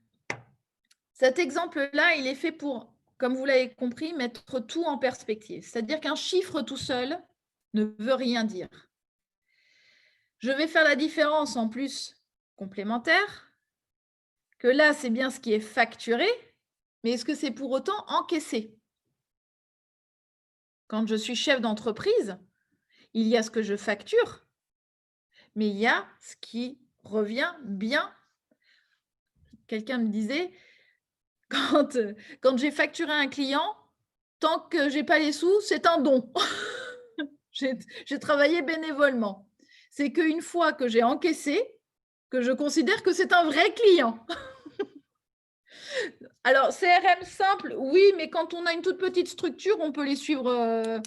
cet exemple-là, il est fait pour, comme vous l'avez compris, mettre tout en perspective. C'est-à-dire qu'un chiffre tout seul ne veut rien dire. Je vais faire la différence en plus complémentaire, que là, c'est bien ce qui est facturé, mais est-ce que c'est pour autant encaissé? Quand je suis chef d'entreprise, il y a ce que je facture, mais il y a ce qui revient bien. Quelqu'un me disait, quand j'ai facturé un client, tant que je n'ai pas les sous, c'est un don. J'ai travaillé bénévolement. C'est qu'une fois que j'ai encaissé, que je considère que c'est un vrai client. Alors, CRM simple, oui, mais quand on a une toute petite structure, on peut les suivre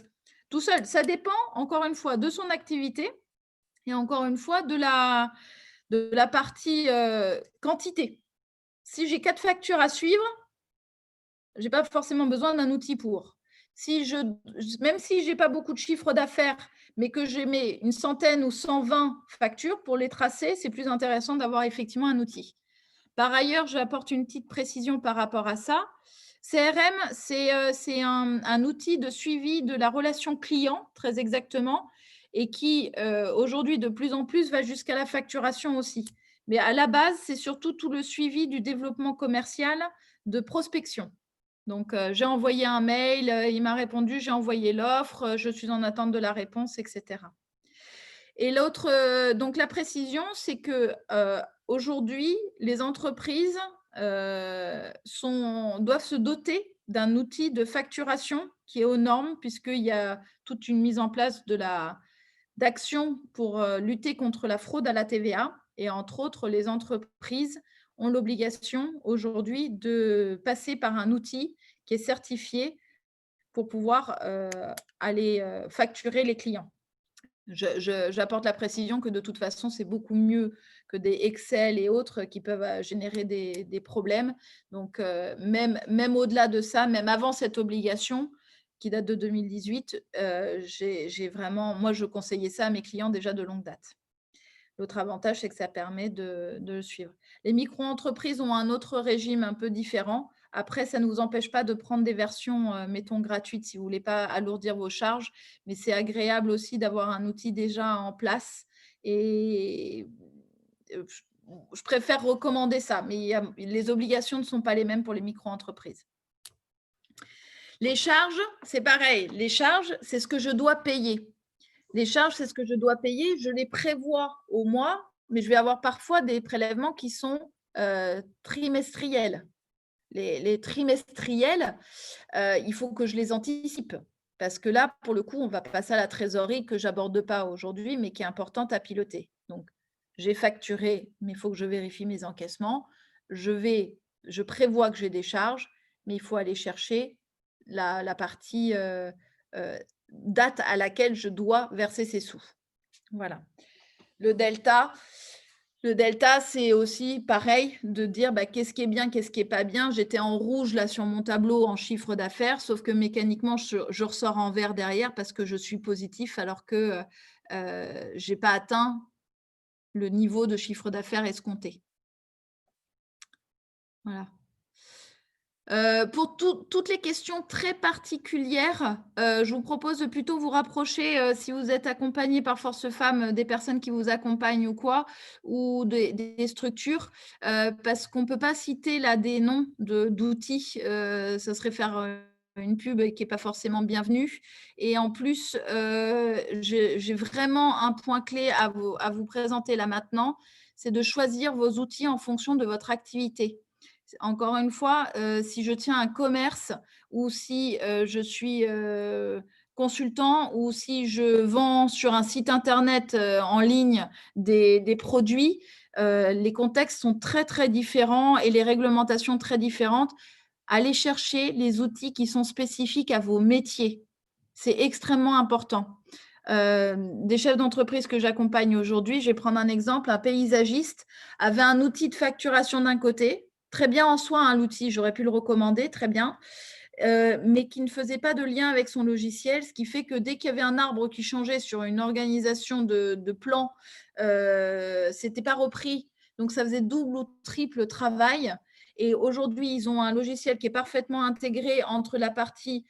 tout seul. Ça dépend, encore une fois, de son activité et encore une fois, de la partie quantité. Si j'ai 4 factures à suivre, je n'ai pas forcément besoin d'un outil pour. Même si je n'ai pas beaucoup de chiffre d'affaires, mais que j'ai mis une centaine ou 120 factures, pour les tracer, c'est plus intéressant d'avoir effectivement un outil. Par ailleurs, j'apporte une petite précision par rapport à ça. CRM, c'est un outil de suivi de la relation client, très exactement, et qui, aujourd'hui, de plus en plus, va jusqu'à la facturation aussi. Mais à la base, c'est surtout tout le suivi du développement commercial de prospection. Donc, j'ai envoyé un mail, il m'a répondu, j'ai envoyé l'offre, je suis en attente de la réponse, etc. Et l'autre, donc la précision, c'est que aujourd'hui, les entreprises doivent se doter d'un outil de facturation qui est aux normes, puisqu'il y a toute une mise en place d'actions pour lutter contre la fraude à la TVA. Et entre autres, les entreprises ont l'obligation aujourd'hui de passer par un outil qui est certifié pour pouvoir aller facturer les clients. J'apporte la précision que de toute façon, c'est beaucoup mieux que des Excel et autres qui peuvent générer des problèmes. Donc, même au-delà de ça, même avant cette obligation qui date de 2018, moi, je conseillais ça à mes clients déjà de longue date. L'autre avantage, c'est que ça permet de le suivre. Les micro-entreprises ont un autre régime un peu différent. Après, ça ne vous empêche pas de prendre des versions, mettons, gratuites si vous ne voulez pas alourdir vos charges, mais c'est agréable aussi d'avoir un outil déjà en place. Et je préfère recommander ça, mais les obligations ne sont pas les mêmes pour les micro-entreprises. Les charges, c'est pareil. Les charges, c'est ce que je dois payer. Les charges, c'est ce que je dois payer. Je les prévois au mois, mais je vais avoir parfois des prélèvements qui sont trimestriels. Les trimestriels, il faut que je les anticipe. Parce que là, pour le coup, on va passer à la trésorerie que je n'aborde pas aujourd'hui, mais qui est importante à piloter. Donc, j'ai facturé, mais il faut que je vérifie mes encaissements. Je prévois que j'ai des charges, mais il faut aller chercher la partie date à laquelle je dois verser ces sous. Voilà. Le delta, c'est aussi pareil de dire qu'est-ce qui est bien, qu'est-ce qui n'est pas bien. J'étais en rouge là sur mon tableau en chiffre d'affaires, sauf que mécaniquement, je ressors en vert derrière parce que je suis positif alors que je n'ai pas atteint le niveau de chiffre d'affaires escompté. Voilà. Pour toutes les questions très particulières, je vous propose de plutôt vous rapprocher, si vous êtes accompagné par Force Femmes, des personnes qui vous accompagnent ou quoi, ou des structures, parce qu'on ne peut pas citer là des noms d'outils. Ça serait faire une pub qui n'est pas forcément bienvenue. Et en plus, j'ai vraiment un point clé à vous présenter là maintenant, c'est de choisir vos outils en fonction de votre activité. Encore une fois, si je tiens un commerce ou si je suis consultant ou si je vends sur un site internet en ligne des produits, les contextes sont très, très différents et les réglementations très différentes. Allez chercher les outils qui sont spécifiques à vos métiers. C'est extrêmement important. Des chefs d'entreprise que j'accompagne aujourd'hui, je vais prendre un exemple, un paysagiste avait un outil de facturation d'un côté, très bien en soi, l'outil, j'aurais pu le recommander, très bien, mais qui ne faisait pas de lien avec son logiciel, ce qui fait que dès qu'il y avait un arbre qui changeait sur une organisation de plan, ce n'était pas repris. Donc, ça faisait double ou triple travail. Et aujourd'hui, ils ont un logiciel qui est parfaitement intégré entre la partie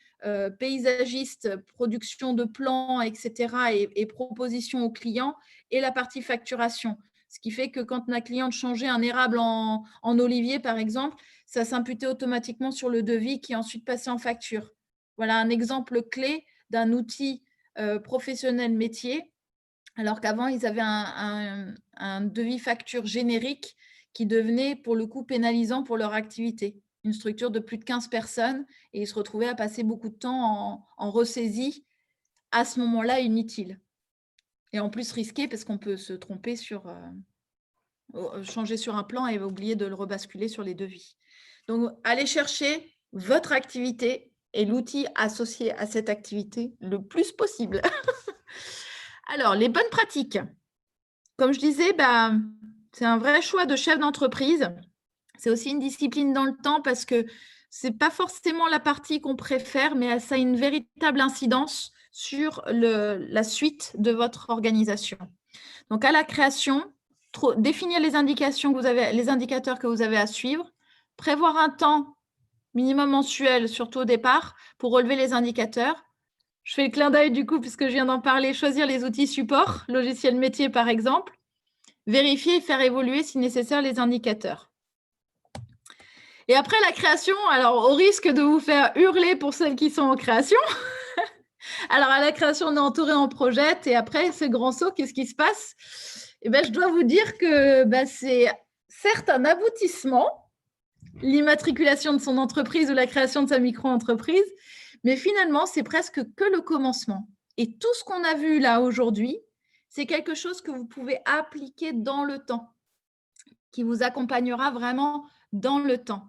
paysagiste, production de plans, etc., et proposition aux clients, et la partie facturation. Ce qui fait que quand un client changeait un érable en olivier, par exemple, ça s'imputait automatiquement sur le devis qui est ensuite passé en facture. Voilà un exemple clé d'un outil professionnel métier, alors qu'avant, ils avaient un devis facture générique qui devenait pour le coup pénalisant pour leur activité. Une structure de plus de 15 personnes et ils se retrouvaient à passer beaucoup de temps en ressaisie, à ce moment-là inutile. Et en plus risqué parce qu'on peut se tromper changer sur un plan et oublier de le rebasculer sur les devis. Donc, allez chercher votre activité et l'outil associé à cette activité le plus possible. Alors, les bonnes pratiques. Comme je disais, c'est un vrai choix de chef d'entreprise. C'est aussi une discipline dans le temps parce que ce n'est pas forcément la partie qu'on préfère, mais ça a une véritable incidence sur la suite de votre organisation. Donc, à la création, définir les indicateurs que vous avez à suivre, prévoir un temps minimum mensuel, surtout au départ, pour relever les indicateurs. Je fais le clin d'œil du coup, puisque je viens d'en parler, choisir les outils support, logiciel métier par exemple, vérifier et faire évoluer si nécessaire les indicateurs. Et après la création, alors au risque de vous faire hurler pour celles qui sont en création, Alors, à la création, on est entouré, on projette. Et après, ce grand saut, qu'est-ce qui se passe? Eh ben, je dois vous dire que c'est certes un aboutissement, l'immatriculation de son entreprise ou la création de sa micro-entreprise, mais finalement, c'est presque que le commencement. Et tout ce qu'on a vu là aujourd'hui, c'est quelque chose que vous pouvez appliquer dans le temps, qui vous accompagnera vraiment dans le temps.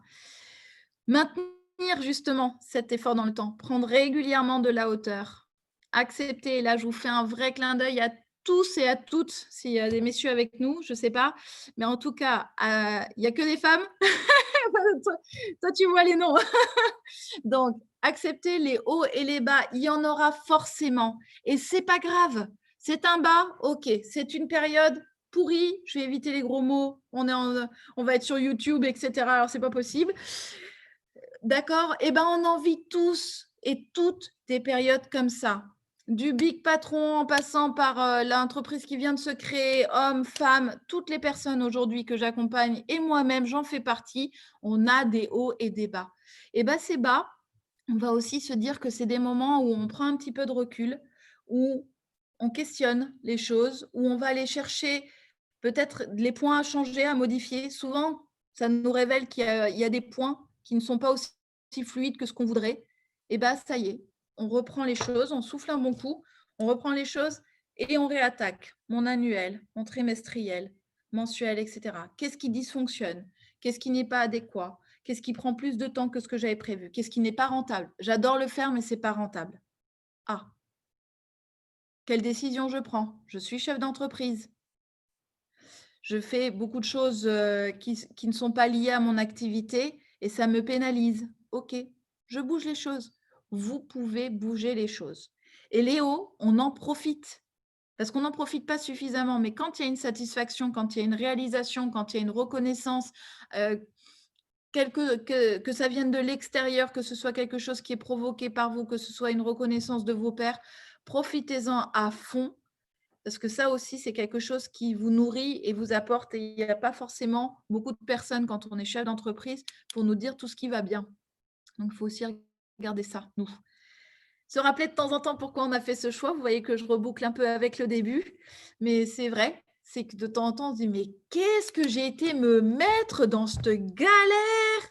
Maintenir justement cet effort dans le temps, prendre régulièrement de la hauteur, accepter, là je vous fais un vrai clin d'œil à tous et à toutes, s'il y a des messieurs avec nous, je ne sais pas, mais en tout cas, il n'y a que des femmes. Toi, tu vois les noms. Donc, accepter les hauts et les bas, il y en aura forcément. Et c'est pas grave. C'est un bas, ok. C'est une période pourrie. Je vais éviter les gros mots. On va être sur YouTube, etc. Alors, c'est pas possible. D'accord? Eh bien, on en vit tous et toutes des périodes comme ça. Du big patron en passant par l'entreprise qui vient de se créer, hommes, femmes, toutes les personnes aujourd'hui que j'accompagne et moi-même, j'en fais partie, on a des hauts et des bas. Et bien, ces bas, on va aussi se dire que c'est des moments où on prend un petit peu de recul, où on questionne les choses, où on va aller chercher peut-être les points à changer, à modifier. Souvent, ça nous révèle qu'il y a des points qui ne sont pas aussi fluides que ce qu'on voudrait. Et bien, ça y est, on reprend les choses, on souffle un bon coup, on reprend les choses et on réattaque mon annuel, mon trimestriel, mensuel, etc. Qu'est-ce qui dysfonctionne? Qu'est-ce qui n'est pas adéquat? Qu'est-ce qui prend plus de temps que ce que j'avais prévu? Qu'est-ce qui n'est pas rentable? J'adore le faire, mais ce n'est pas rentable. Ah, quelle décision je prends? Je suis chef d'entreprise. Je fais beaucoup de choses qui ne sont pas liées à mon activité et ça me pénalise. Ok, je bouge les choses. Vous pouvez bouger les choses. Et les hauts, on en profite. Parce qu'on n'en profite pas suffisamment. Mais quand il y a une satisfaction, quand il y a une réalisation, quand il y a une reconnaissance, que ça vienne de l'extérieur, que ce soit quelque chose qui est provoqué par vous, que ce soit une reconnaissance de vos pairs, profitez-en à fond. Parce que ça aussi, c'est quelque chose qui vous nourrit et vous apporte. Et il n'y a pas forcément beaucoup de personnes, quand on est chef d'entreprise, pour nous dire tout ce qui va bien. Donc, il faut aussi regarder ça, nous. Se rappeler de temps en temps pourquoi on a fait ce choix. Vous voyez que je reboucle un peu avec le début. Mais c'est vrai, c'est que de temps en temps, on se dit, mais qu'est-ce que j'ai été me mettre dans cette galère?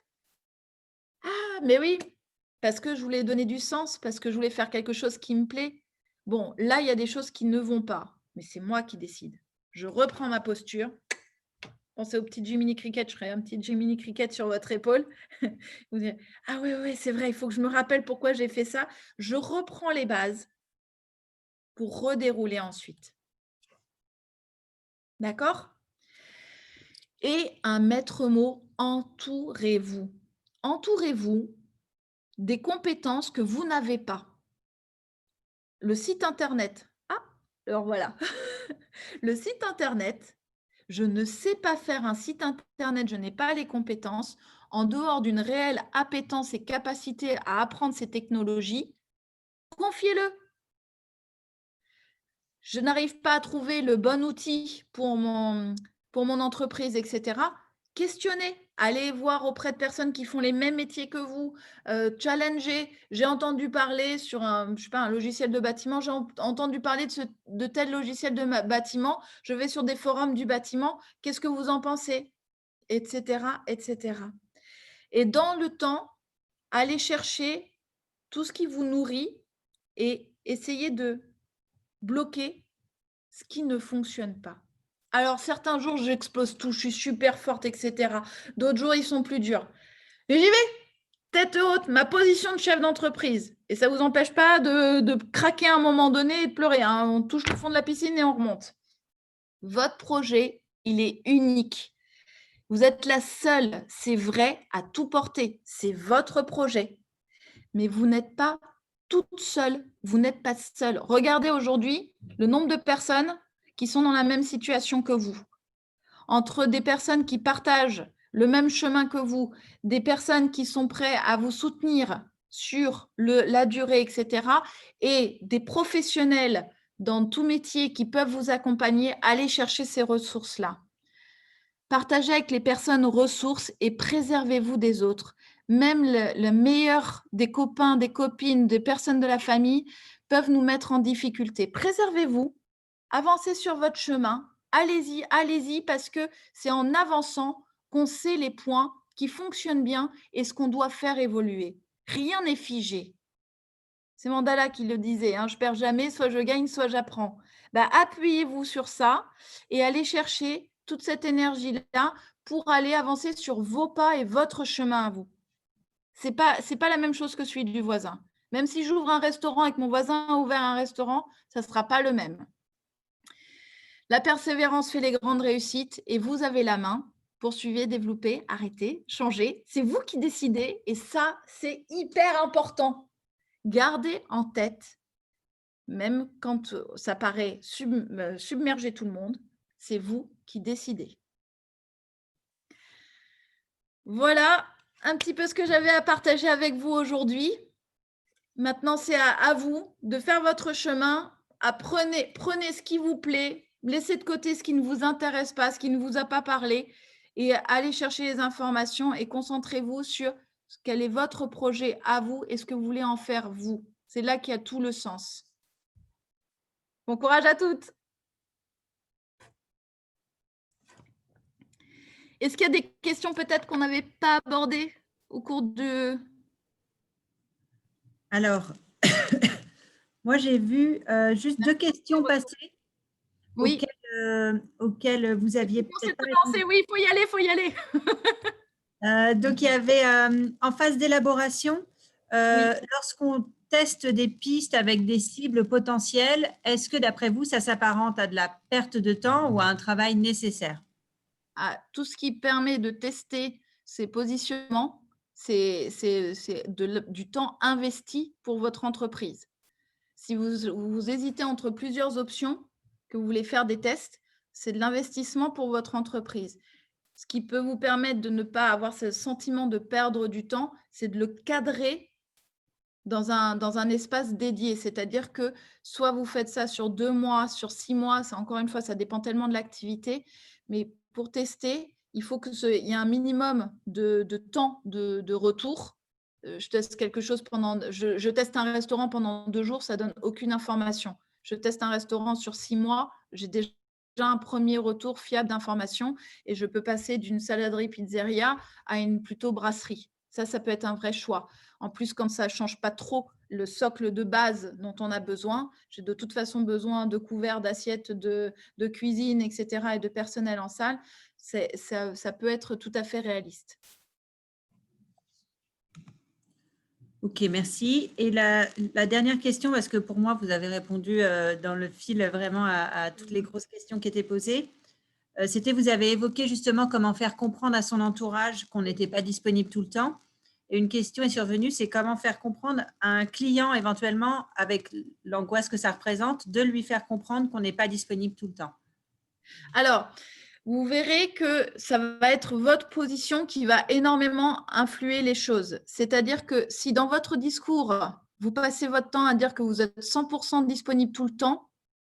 Ah, mais oui, parce que je voulais donner du sens, parce que je voulais faire quelque chose qui me plaît. Bon, là, il y a des choses qui ne vont pas. Mais c'est moi qui décide. Je reprends ma posture. Pensez au petit Jiminy Cricket, je ferai un petit Jiminy Cricket sur votre épaule. Vous direz, ah oui, c'est vrai, il faut que je me rappelle pourquoi j'ai fait ça. Je reprends les bases pour redérouler ensuite. D'accord? Et un maître mot, entourez-vous. Entourez-vous des compétences que vous n'avez pas. Le site internet. Ah, alors voilà. Le site internet, je ne sais pas faire un site internet, je n'ai pas les compétences. En dehors d'une réelle appétence et capacité à apprendre ces technologies, confiez-le. Je n'arrive pas à trouver le bon outil pour mon entreprise, etc. Questionnez, allez voir auprès de personnes qui font les mêmes métiers que vous, challengez. J'ai entendu parler sur un logiciel de bâtiment, j'ai entendu parler de tel logiciel de bâtiment, je vais sur des forums du bâtiment, qu'est-ce que vous en pensez? Etc., etc. Et dans le temps, allez chercher tout ce qui vous nourrit et essayez de bloquer ce qui ne fonctionne pas. Alors, certains jours, j'explose tout, je suis super forte, etc. D'autres jours, ils sont plus durs. Et j'y vais, tête haute, ma position de chef d'entreprise. Et ça ne vous empêche pas de craquer à un moment donné et de pleurer. Hein. On touche le fond de la piscine et on remonte. Votre projet, il est unique. Vous êtes la seule, c'est vrai, à tout porter. C'est votre projet. Mais vous n'êtes pas toute seule. Vous n'êtes pas seule. Regardez aujourd'hui le nombre de personnes qui sont dans la même situation que vous. Entre des personnes qui partagent le même chemin que vous, des personnes qui sont prêtes à vous soutenir sur la durée, etc., et des professionnels dans tout métier qui peuvent vous accompagner, allez chercher ces ressources-là. Partagez avec les personnes ressources et préservez-vous des autres. Même le meilleur des copains, des copines, des personnes de la famille peuvent nous mettre en difficulté. Préservez-vous, avancez sur votre chemin, allez-y, allez-y, parce que c'est en avançant qu'on sait les points qui fonctionnent bien et ce qu'on doit faire évoluer. Rien n'est figé. C'est Mandela qui le disait, hein, je perds jamais, soit je gagne, soit j'apprends. Bah, appuyez-vous sur ça et allez chercher toute cette énergie-là pour aller avancer sur vos pas et votre chemin à vous. C'est pas la même chose que celui du voisin. Même si j'ouvre un restaurant et que mon voisin a ouvert un restaurant, ça ne sera pas le même. La persévérance fait les grandes réussites et vous avez la main. Poursuivez, développez, arrêtez, changez. C'est vous qui décidez et ça, c'est hyper important. Gardez en tête, même quand ça paraît submerger tout le monde, c'est vous qui décidez. Voilà un petit peu ce que j'avais à partager avec vous aujourd'hui. Maintenant, c'est à vous de faire votre chemin. Prenez ce qui vous plaît, laissez de côté ce qui ne vous intéresse pas, ce qui ne vous a pas parlé, et allez chercher les informations et concentrez-vous sur quel est votre projet à vous et ce que vous voulez en faire vous. C'est là qu'il y a tout le sens. Bon courage à toutes. Est-ce qu'il y a des questions peut-être qu'on n'avait pas abordées au cours de… Alors, moi, j'ai vu juste 2 questions passer Oui. auxquelles vous aviez peut-être pas répondu. Oui, il faut y aller, il faut y aller. Donc, il y avait en phase d'élaboration, lorsqu'on teste des pistes avec des cibles potentielles, est-ce que d'après vous, ça s'apparente à de la perte de temps ou à un travail nécessaire? Tout ce qui permet de tester ces positionnements, c'est du temps investi pour votre entreprise. Si vous hésitez entre plusieurs options, que vous voulez faire des tests, c'est de l'investissement pour votre entreprise. Ce qui peut vous permettre de ne pas avoir ce sentiment de perdre du temps, c'est de le cadrer dans un espace dédié. C'est-à-dire que soit vous faites ça sur 2 mois, sur 6 mois, encore une fois, ça dépend tellement de l'activité, mais pour tester, il faut qu'il y ait un minimum de temps de retour. Je teste quelque chose je teste un restaurant pendant 2 jours, ça ne donne aucune information. Je teste un restaurant sur 6 mois, j'ai déjà un premier retour fiable d'informations et je peux passer d'une saladerie pizzeria à une plutôt brasserie. Ça peut être un vrai choix. En plus, quand ça ne change pas trop le socle de base dont on a besoin, j'ai de toute façon besoin de couverts, d'assiettes, de cuisine, etc. et de personnel en salle, ça peut être tout à fait réaliste. Ok, merci. Et la dernière question, parce que pour moi, vous avez répondu dans le fil vraiment à toutes les grosses questions qui étaient posées. C'était, vous avez évoqué justement comment faire comprendre à son entourage qu'on n'était pas disponible tout le temps. Et une question est survenue, c'est comment faire comprendre à un client éventuellement, avec l'angoisse que ça représente, de lui faire comprendre qu'on n'est pas disponible tout le temps. Alors, vous verrez que ça va être votre position qui va énormément influer les choses. C'est-à-dire que si dans votre discours, vous passez votre temps à dire que vous êtes 100% disponible tout le temps,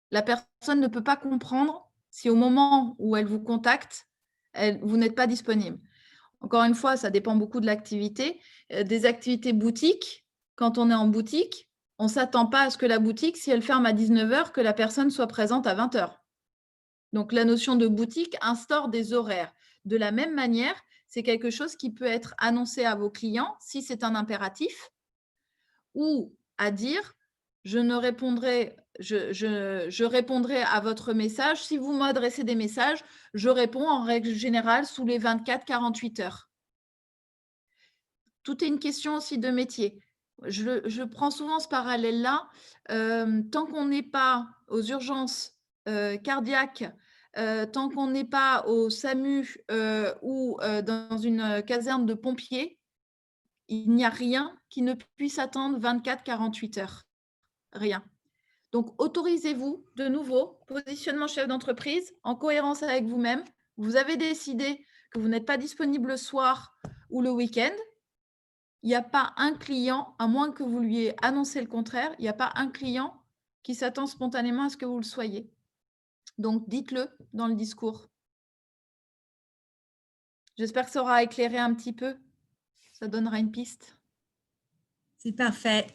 la personne ne peut pas comprendre si au moment où elle vous contacte, vous n'êtes pas disponible. Encore une fois, ça dépend beaucoup de l'activité. Des activités boutiques, quand on est en boutique, on ne s'attend pas à ce que la boutique, si elle ferme à 19h, que la personne soit présente à 20h. Donc, la notion de boutique instaure des horaires. De la même manière, c'est quelque chose qui peut être annoncé à vos clients si c'est un impératif ou à dire je répondrai à votre message. Si vous m'adressez des messages, je réponds en règle générale sous les 24-48 heures. Tout est une question aussi de métier. Je prends souvent ce parallèle-là. Tant qu'on n'est pas aux urgences cardiaques, tant qu'on n'est pas au SAMU ou dans une caserne de pompiers, il n'y a rien qui ne puisse attendre 24-48 heures. Rien. Donc, autorisez-vous de nouveau, positionnement chef d'entreprise, en cohérence avec vous-même. Vous avez décidé que vous n'êtes pas disponible le soir ou le week-end. Il n'y a pas un client, à moins que vous lui ayez annoncé le contraire, il n'y a pas un client qui s'attend spontanément à ce que vous le soyez. Donc, dites-le dans le discours. J'espère que ça aura éclairé un petit peu. Ça donnera une piste. C'est parfait.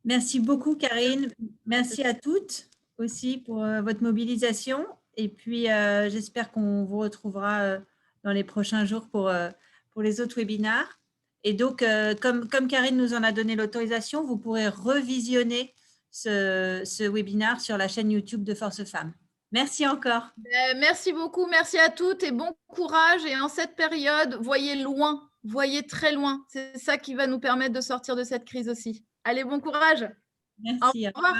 Merci beaucoup, Karine. Merci à toutes aussi pour votre mobilisation. Et puis, j'espère qu'on vous retrouvera dans les prochains jours pour les autres webinaires. Et donc, comme Karine nous en a donné l'autorisation, vous pourrez revisionner ce webinaire sur la chaîne YouTube de Force Femmes. Merci encore. Merci beaucoup, merci à toutes et bon courage. Et en cette période, voyez loin, voyez très loin. C'est ça qui va nous permettre de sortir de cette crise aussi. Allez, bon courage. Merci. Au revoir.